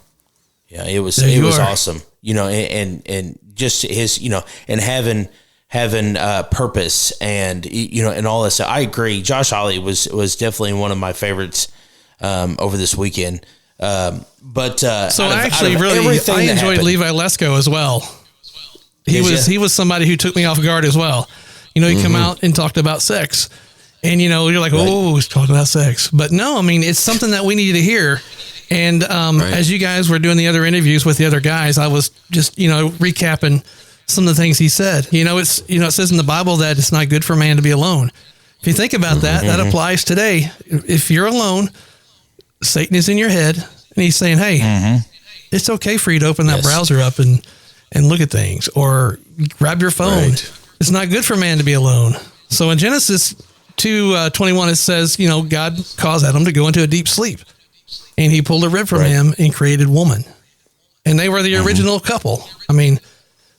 Yeah, it was There you are. awesome. And just his, and having purpose and and all this. I agree. Josh Hawley was definitely one of my favorites over this weekend. But So out of I everything I that enjoyed happened- Levi Lusko as well. He was somebody who took me off guard as well. He come out and talked about sex, and you're like, oh, he's talking about sex, but no, I mean it's something that we need to hear. And as you guys were doing the other interviews with the other guys, I was just recapping some of the things he said. It says in the Bible that it's not good for man to be alone. If you think about that applies today. If you're alone, Satan is in your head, and he's saying, hey, it's okay for you to open that browser up and look at things, or grab your phone. Right. It's not good for man to be alone. So in Genesis 2:21, it says, God caused Adam to go into a deep sleep, and he pulled a rib from him and created woman. And they were the original couple. I mean,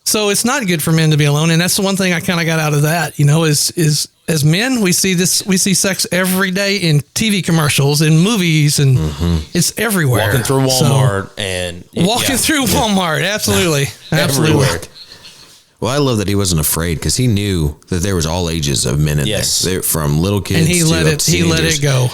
so it's not good for men to be alone. And that's the one thing I kind of got out of that, is as men, we see sex every day in TV commercials and movies, and it's everywhere. walking through Walmart and Through Walmart. Absolutely. Absolutely. everywhere. Well, I love that he wasn't afraid because he knew that there was all ages of men in Yes. there. From little kids And he to let up to it teenagers. go.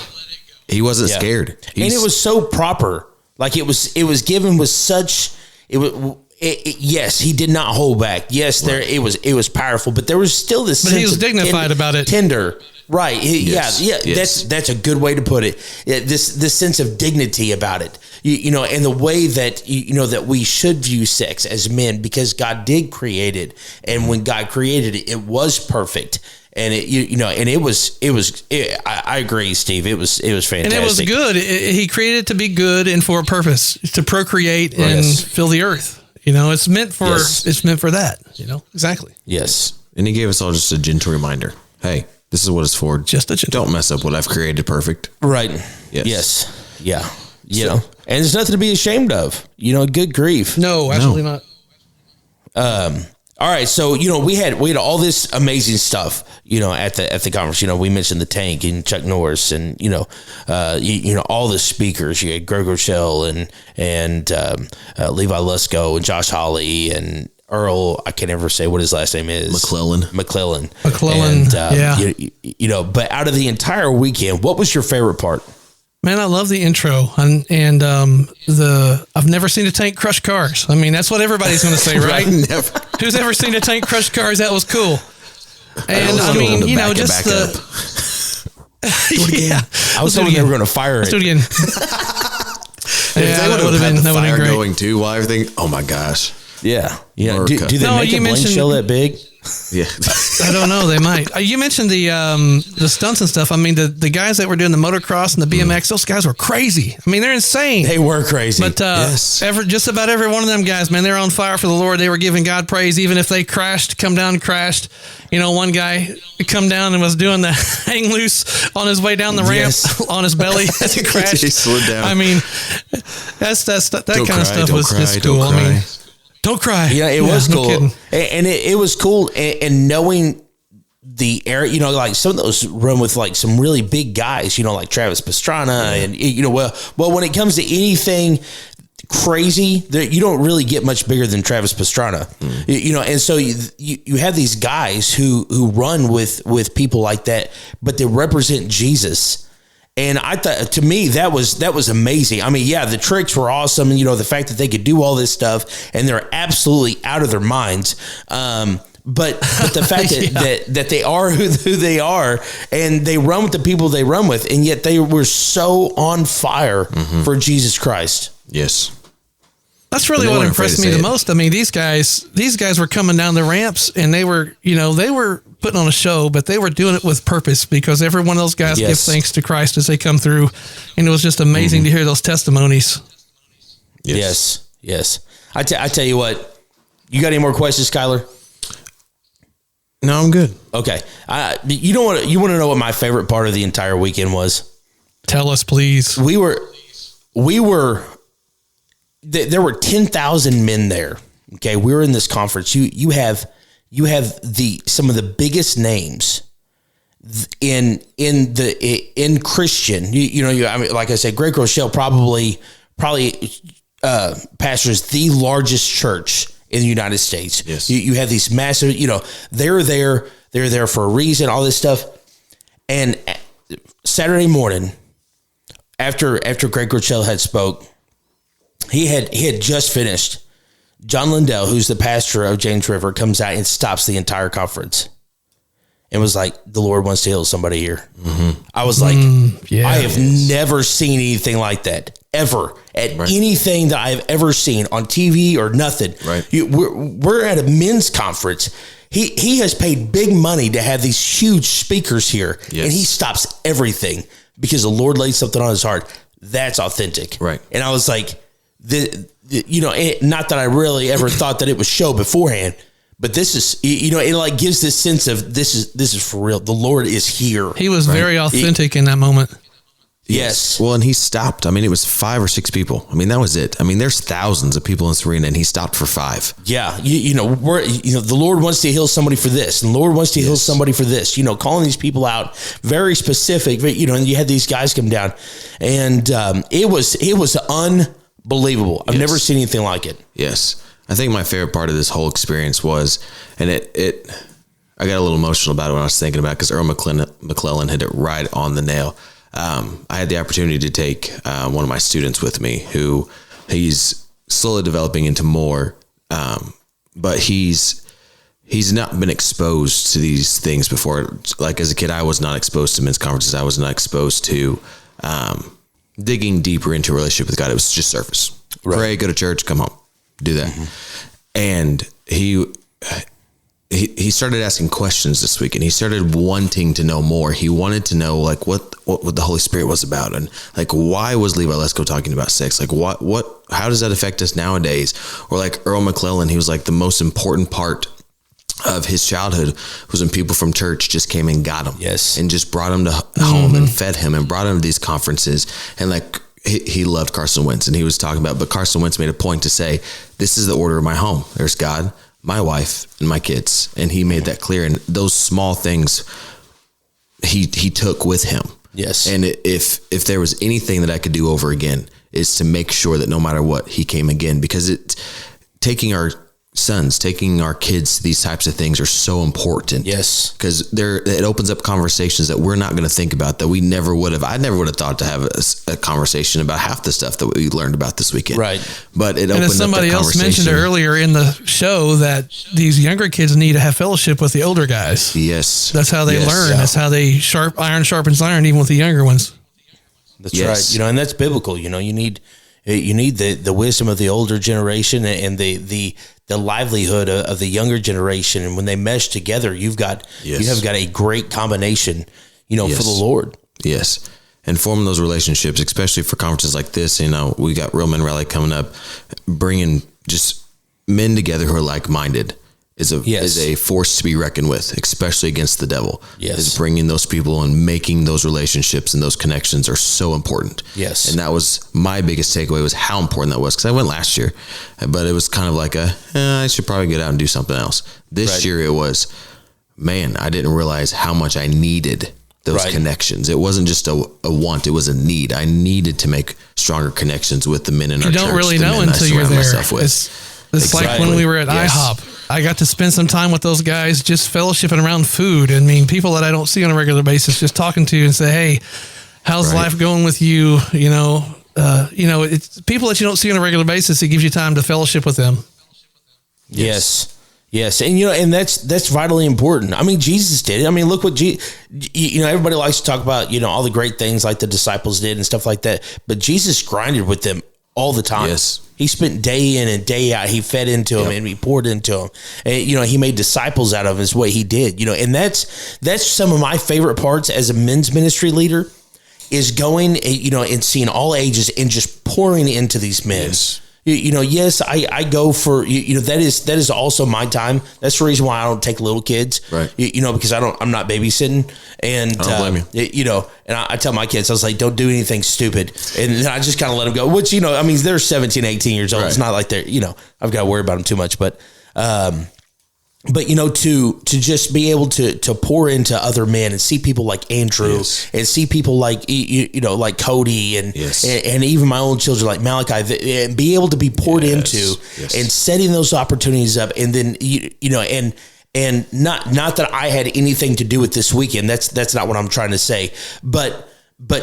He wasn't Yeah. scared. And it was so proper. Like it was given with such. It was yes, he did not hold back. Yes, it was powerful, but there was still this. But sense he was dignified about it. Tender, right? Yes. Yes. That's a good way to put it. This sense of dignity about it, and the way that that we should view sex as men, because God did create it, and when God created it, it was perfect. And I agree, Steve. It was fantastic. And it was good. He created it to be good and for a purpose, to procreate and fill the earth. It's meant for that. Exactly. Yes. And he gave us all just a gentle reminder. Hey, this is what it's for. Just a gentle. Don't mess up what I've created perfect. Right. Yes. Yeah. And there's nothing to be ashamed of. Good grief. No, absolutely not. All right, so we had all this amazing stuff, at the conference. We mentioned the Tank and Chuck Norris, and all the speakers. You had Craig Groeschel and Levi Lusko and Josh Hawley and Earl. I can't ever say what his last name is. McClellan. And, yeah. But out of the entire weekend, what was your favorite part? Man, I love the intro and I've never seen a tank crush cars. I mean, that's what everybody's going to say, right? Never. Who's ever seen a tank crush cars? That was cool. And I mean, just the. Do it again. I was hoping they were going to fire it. Let's do it again. If they would have had the fire going too, while everything. Oh my gosh. Yeah. Do they make a blade shell that big? Yeah. I don't know. They might. You mentioned the stunts and stuff. I mean, the guys that were doing the motocross and the BMX, those guys were crazy. I mean, they're insane. They were crazy. But just about every one of them guys, man, they're on fire for the Lord. They were giving God praise, even if they come down and crashed. One guy come down and was doing the hang loose on his way down the ramp on his belly as he crashed. He slid down. I mean, that kind of stuff was just cool. I mean, don't cry. Yeah, it was cool. No and it was cool. And knowing the area, like some of those run with like some really big guys, like Travis Pastrana. And, well, when it comes to anything crazy, you don't really get much bigger than Travis Pastrana, and so you have these guys who run with people like that, but they represent Jesus. And I thought, to me, that was amazing. I mean, yeah, the tricks were awesome. And, the fact that they could do all this stuff and they're absolutely out of their minds. But the fact that they are who they are and they run with the people they run with, and yet they were so on fire for Jesus Christ. Yes. That's really what impressed me the most. I mean, these guys were coming down the ramps and they were putting on a show, but they were doing it with purpose, because every one of those guys gives thanks to Christ as they come through. And it was just amazing to hear those testimonies. Yes. I tell you what, you got any more questions, Skylar? No, I'm good. Okay. You want to know what my favorite part of the entire weekend was? Tell us, please. We were, there were 10,000 men there. Okay. We were in this conference. You have some of the biggest names in Christian. I mean, like I said, Craig Groeschel probably pastors the largest church in the United States. Yes. You have these massive, they're there for a reason, all this stuff. And Saturday morning, after Craig Groeschel had spoke, he had just finished. John Lindell, who's the pastor of James River, comes out and stops the entire conference and was like, the Lord wants to heal somebody here. Mm-hmm. I was like, I have never seen anything like that, ever, at anything that I've ever seen on TV or nothing. Right. We're at a men's conference. He has paid big money to have these huge speakers here, and he stops everything because the Lord laid something on his heart. That's authentic. Right. And I was like, not that I really ever thought that it was show beforehand, but this is, it like gives this sense of this is for real. The Lord is here. He was very authentic in that moment. Yes. Well, and he stopped. I mean, it was 5 or 6 people. I mean, that was it. I mean, there's thousands of people in this arena, and he stopped for 5. Yeah. The Lord wants to heal somebody for this, and the Lord wants to heal somebody for this, calling these people out, very specific, and you had these guys come down, and it was unbelievable. I've never seen anything like it. Yes. I think my favorite part of this whole experience was, and I got a little emotional about it when I was thinking about it, because Earl McClellan hit it right on the nail. I had the opportunity to take one of my students with me, who he's slowly developing into more but he's not been exposed to these things before. Like as a kid, I was not exposed to men's conferences. I was not exposed to digging deeper into a relationship with God. It was just surface. Right. Pray, go to church, come home, do that. And he started asking questions this week, and he started wanting to know more. He wanted to know like what the Holy Spirit was about, and like why was Levi Lusko talking about sex? Like how does that affect us nowadays? Or like Earl McClellan, he was like the most important part of his childhood was when people from church just came and got him. Yes. And just brought him to home and fed him and brought him to these conferences. And like he loved Carson Wentz, and he was talking about, but Carson Wentz made a point to say, this is the order of my home. There's God, my wife, and my kids. And he made that clear. And those small things he took with him. Yes. And if there was anything that I could do over again, is to make sure that no matter what, he came again, because taking our sons, taking our kids, these types of things are so important. Yes. Because it opens up conversations that we're not going to think about, that we never would have. I never would have thought to have a conversation about half the stuff that we learned about this weekend. Right. But it and opened as somebody up that else mentioned earlier in the show, that these younger kids need to have fellowship with the older guys. Yes. That's how they learn. Yeah. That's how they iron sharpens iron, even with the younger ones. That's right. And that's biblical. You need the wisdom of the older generation and the livelihood of the younger generation. And when they mesh together, you have got a great combination, for the Lord. Yes. And forming those relationships, especially for conferences like this, we got Real Men Rally coming up, bringing just men together who are like-minded is a force to be reckoned with, especially against the devil. Yes. Is bringing those people and making those relationships and those connections are so important. Yes. And that was my biggest takeaway, was how important that was, because I went last year, but it was kind of like I should probably get out and do something else. This year it was, man, I didn't realize how much I needed those connections. It wasn't just a want, it was a need. I needed to make stronger connections with the men in our church. You don't really know until you're there. It's like when we were at IHOP. I got to spend some time with those guys just fellowshipping around food. I mean, people that I don't see on a regular basis, just talking to you and say, hey, how's life going with you? It's people that you don't see on a regular basis. It gives you time to fellowship with them. Yes. And that's vitally important. I mean, Jesus did it. I mean, look what everybody likes to talk about, all the great things like the disciples did and stuff like that. But Jesus grinded with them all the time. Yes. He spent day in and day out. He fed into them and he poured into them. And, he made disciples out of him is what he did, and that's some of my favorite parts as a men's ministry leader, is going, and seeing all ages and just pouring into these men. Yes. Yes, I go for, that is also my time. That's the reason why I don't take little kids, right? Because I'm not babysitting, and I don't blame you. And I tell my kids, I was like, don't do anything stupid, and then I just kind of let them go. Which they're 17, 18 years old. Right. It's not like they're I've got to worry about them too much, but to just be able to pour into other men and see people like Andrew and see people like like Cody and even my own children like Malachi, and be able to be poured into and setting those opportunities up, and then and not that I had anything to do with this weekend. That's not what I'm trying to say, but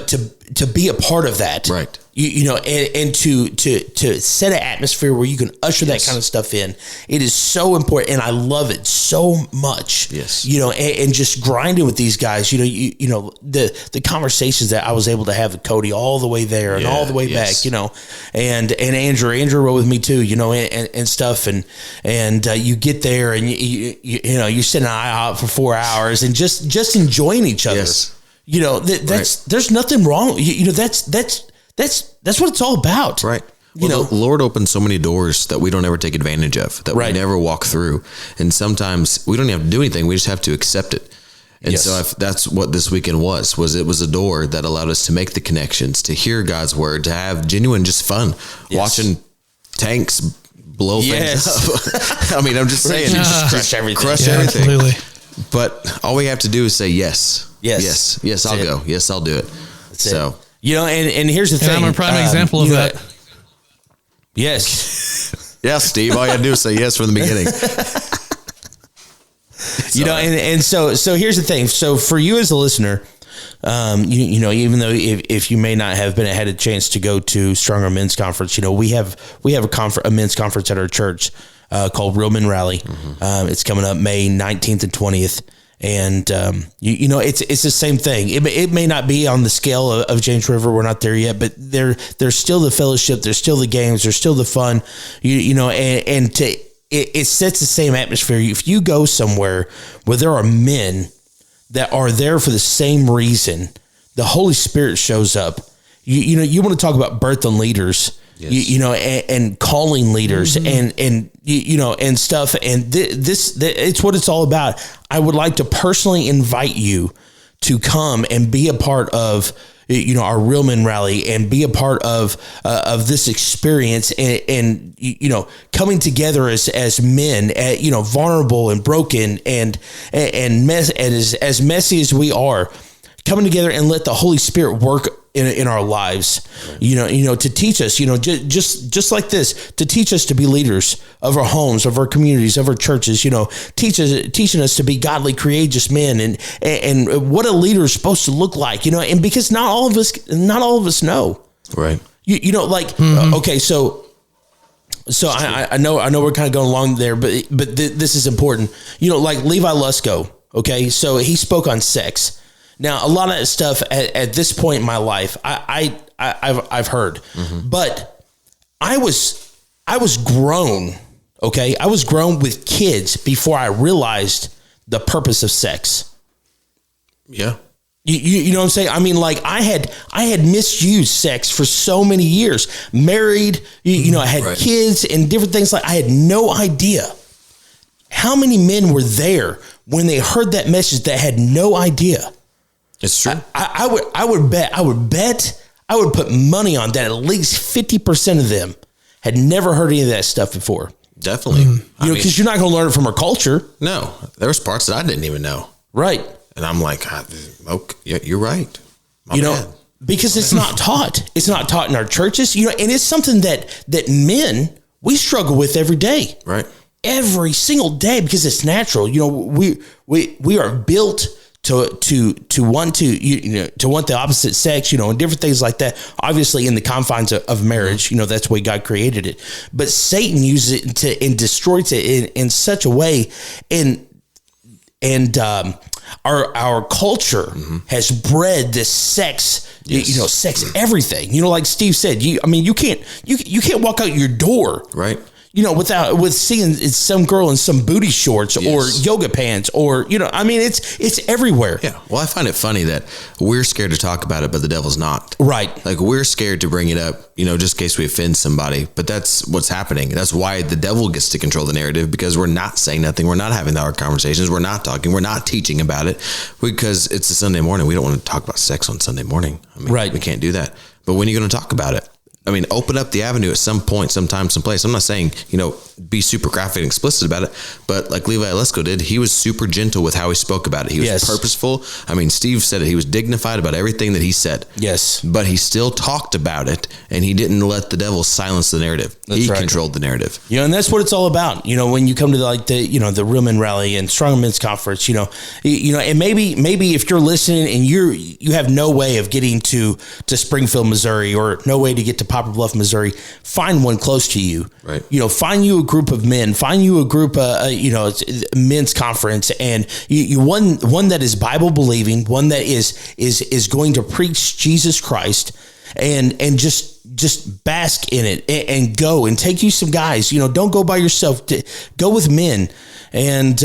to be a part of that, right? And to set an atmosphere where you can usher that kind of stuff in, it is so important, and I love it so much. Yes, and just grinding with these guys, the conversations that I was able to have with Cody all the way there and all the way back, and Andrew rode with me too, and stuff, and you get there and you sit in an IHOP for 4 hours and just enjoying each other. Yes. There's nothing wrong. That's what it's all about. Right. Well, the Lord opens so many doors that we don't ever take advantage of, that we never walk through. And sometimes we don't have to do anything. We just have to accept it. And so if that's what this weekend was it was a door that allowed us to make the connections, to hear God's word, to have genuine just fun, watching tanks blow things up. I mean, I'm just saying, just crush everything. Everything. Absolutely. But all we have to do is say yes. Yes, I'll go. Yes, I'll do it. That's it. And here's the thing. I'm a prime example of that. Yes. Yes, Steve. All you gotta do is say yes from the beginning. And so here's the thing. So for you as a listener, even though if you may not have had a chance to go to Stronger Men's Conference, we have a men's conference at our church. called Real Men Rally. It's coming up May 19th and 20th. And, it's the same thing. It may not be on the scale of James River. We're not there yet, but there's still the fellowship. There's still the games. There's still the fun, it sets the same atmosphere. If you go somewhere where there are men that are there for the same reason, the Holy Spirit shows up. You want to talk about birthing leaders, yes. And calling leaders and stuff. And it's what it's all about. I would like to personally invite you to come and be a part of, our Real Men Rally and be a part of this experience and coming together as men, vulnerable and broken and as messy as we are, coming together and let the Holy Spirit work in our lives, to teach us, just like this, to teach us to be leaders of our homes, of our communities, of our churches, teaching us to be godly, courageous men and what a leader is supposed to look like, and because not all of us know. Right. Okay. So I know we're kind of going along there, but this is important, like Levi Lusko. Okay. So he spoke on sex. Now, a lot of that stuff at this point in my life, I've heard, but I was grown. Okay. I was grown with kids before I realized the purpose of sex. Yeah. You know what I'm saying? I mean, like I had misused sex for so many years, married, I had kids and different things. Like I had no idea how many men were there when they heard that message that had no idea. It's true. I would put money on that. At least 50% of them had never heard any of that stuff before. Definitely. Because you're not going to learn it from our culture. No, there was parts that I didn't even know. Right. And I'm like, okay, yeah, you're right. Because it's not taught. It's not taught in our churches, and it's something that men, we struggle with every day. Right. Every single day, because it's natural. We are built to want to want the opposite sex, and different things like that. Obviously, in the confines of marriage, that's the way God created it. But Satan uses it and destroys it in such a way, and our culture has bred this sex, sex everything. Like Steve said, you can't walk out your door, right? With seeing some girl in some booty shorts or yoga pants or, it's everywhere. Yeah. Well, I find it funny that we're scared to talk about it, but the devil's not. Right. Like we're scared to bring it up, just in case we offend somebody, but that's what's happening. That's why the devil gets to control the narrative, because we're not saying nothing. We're not having the hard conversations. We're not talking. We're not teaching about it because it's a Sunday morning. We don't want to talk about sex on Sunday morning. Right. We can't do that. But when are you going to talk about it? Open up the avenue at some point, sometime, someplace. I'm not saying, be super graphic and explicit about it, but like Levi Lusko did, he was super gentle with how he spoke about it. He was purposeful. Steve said it. He was dignified about everything that he said. Yes. But he still talked about it, and he didn't let the devil silence the narrative. He controlled the narrative. And that's what it's all about. When you come to the Real Men Rally and Stronger Men's Conference, and maybe if you're listening and you have no way of getting to Springfield, Missouri, or no way to get to Poplar Bluff, Missouri, find one close to you. Right. Find you a group of men, find you a group, men's conference, and you one that is Bible believing, one that is going to preach Jesus Christ, and just bask in it and go and take you some guys. Don't go by yourself. Go with men, and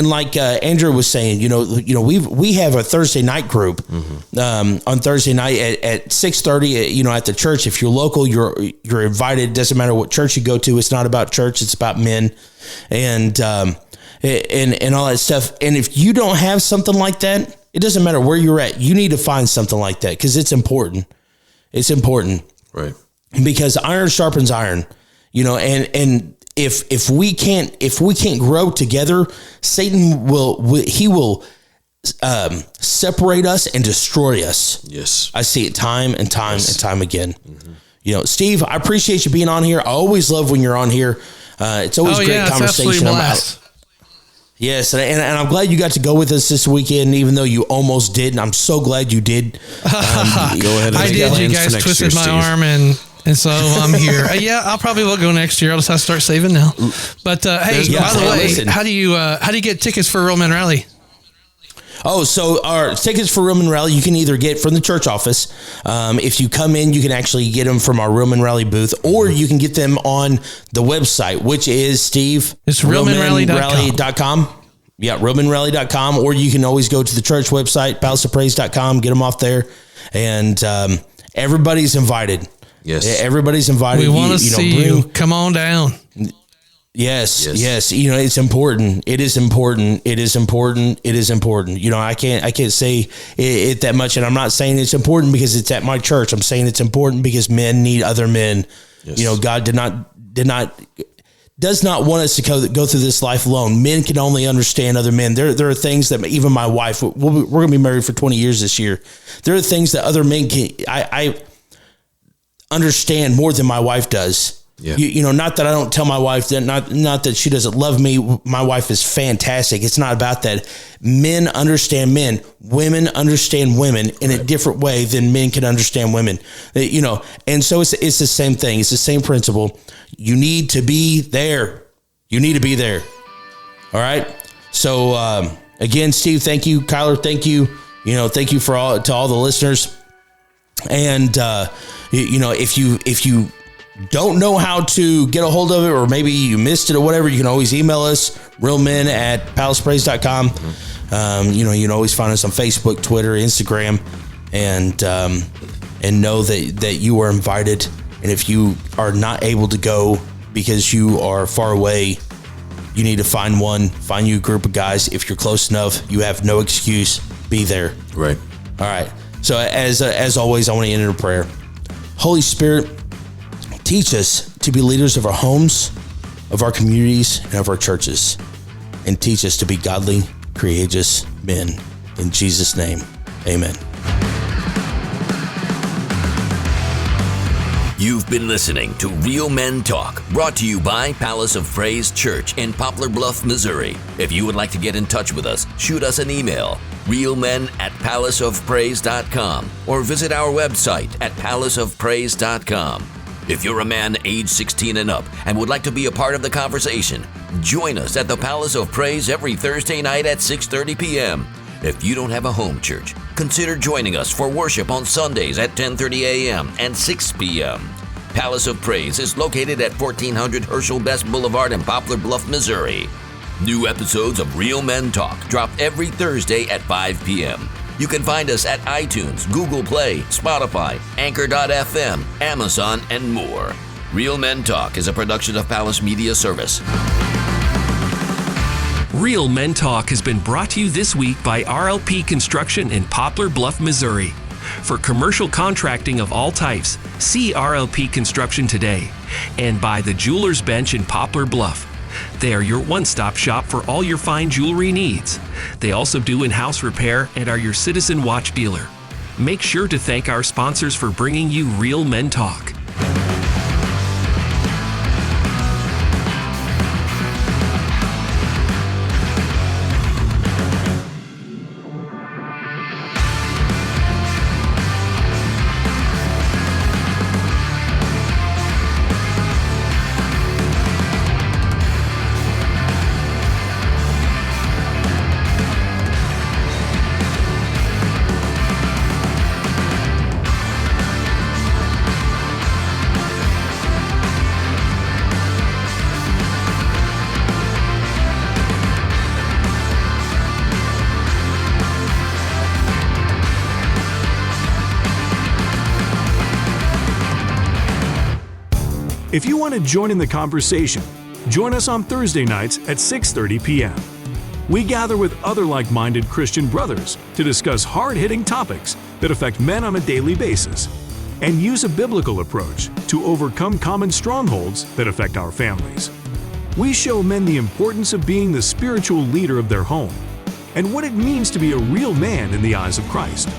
like Andrew was saying, we have a Thursday night group on Thursday night at 6:30. At the church. If you're local, you're invited. It doesn't matter what church you go to. It's not about church. It's about men, and all that stuff. And if you don't have something like that, it doesn't matter where you're at. You need to find something like that because it's important. It's important, right? Because iron sharpens iron. And if we can't grow together, Satan will separate us and destroy us. Yes, I see it time and time and time again. Steve, I appreciate you being on here. I always love when you're on here. It's always great conversation about it. Yes, and I'm glad you got to go with us this weekend, even though you almost did. And I'm so glad you did. Go ahead. I did. You guys twisted my arm and And so I'm here. I'll probably will go next year. I'll just have to start saving now. But hey, by the way, how do you get tickets for Real Men Rally? Oh, so our tickets for Real Men Rally, you can either get from the church office. If you come in, you can actually get them from our Real Men Rally booth, or you can get them on the website, which is, Steve? It's realmenrally.com. Yeah, realmenrally.com, or you can always go to the church website, palaceofpraise.com, get them off there. And everybody's invited. Yes. Everybody's invited. We want to see you. Come on down. Yes. It's important. It is important. It is important. It is important. I can't say it that much. And I'm not saying it's important because it's at my church. I'm saying it's important because men need other men. Yes. God does not want us to go through this life alone. Men can only understand other men. There are things that even my wife, we're going to be married for 20 years this year. There are things that other men I understand more than my wife does. Yeah. Not that I don't tell my wife that, not that she doesn't love me. My wife is fantastic. It's not about that. Men understand men. Women understand women in a different way than men can understand women. And so it's the same thing. It's the same principle. You need to be there. You need to be there. All right. So again, Steve, thank you. Kyler, thank you. Thank you to all the listeners. And if you don't know how to get a hold of it, or maybe you missed it or whatever, you can always email us, realmen@palaceofpraise.com. You can always find us on Facebook, Twitter, Instagram, and know that you are invited. And if you are not able to go because you are far away, you need to find you a group of guys. If you're close enough, you have no excuse. Be there. Right. All right. So as always, I want to end in a prayer. Holy Spirit, teach us to be leaders of our homes, of our communities, and of our churches. And teach us to be godly, courageous men. In Jesus' name, amen. You've been listening to Real Men Talk, brought to you by Palace of Praise Church in Poplar Bluff, Missouri. If you would like to get in touch with us, shoot us an email, realmen@palaceofpraise.com, or visit our website at palaceofpraise.com. If you're a man age 16 and up and would like to be a part of the conversation, join us at the Palace of Praise every Thursday night at 6:30 p.m. If you don't have a home church, consider joining us for worship on Sundays at 10:30 a.m. and 6 p.m. Palace of Praise is located at 1400 Herschel Best Boulevard in Poplar Bluff, Missouri. New episodes of Real Men Talk drop every Thursday at 5 p.m. You can find us at iTunes, Google Play, Spotify, Anchor.fm, Amazon, and more. Real Men Talk is a production of Palace Media Service. Real Men Talk has been brought to you this week by RLP Construction in Poplar Bluff, Missouri. For commercial contracting of all types, see RLP Construction today. And by the Jeweler's Bench in Poplar Bluff. They are your one-stop shop for all your fine jewelry needs. They also do in-house repair and are your Citizen Watch dealer. Make sure to thank our sponsors for bringing you Real Men Talk. If you want to join in the conversation, join us on Thursday nights at 6:30 p.m. We gather with other like-minded Christian brothers to discuss hard-hitting topics that affect men on a daily basis and use a biblical approach to overcome common strongholds that affect our families. We show men the importance of being the spiritual leader of their home and what it means to be a real man in the eyes of Christ.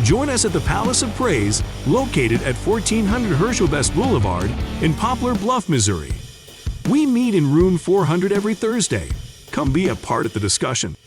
Join us at the Palace of Praise, located at 1400 Herschel Best Boulevard in Poplar Bluff, Missouri. We meet in room 400 every Thursday. Come be a part of the discussion.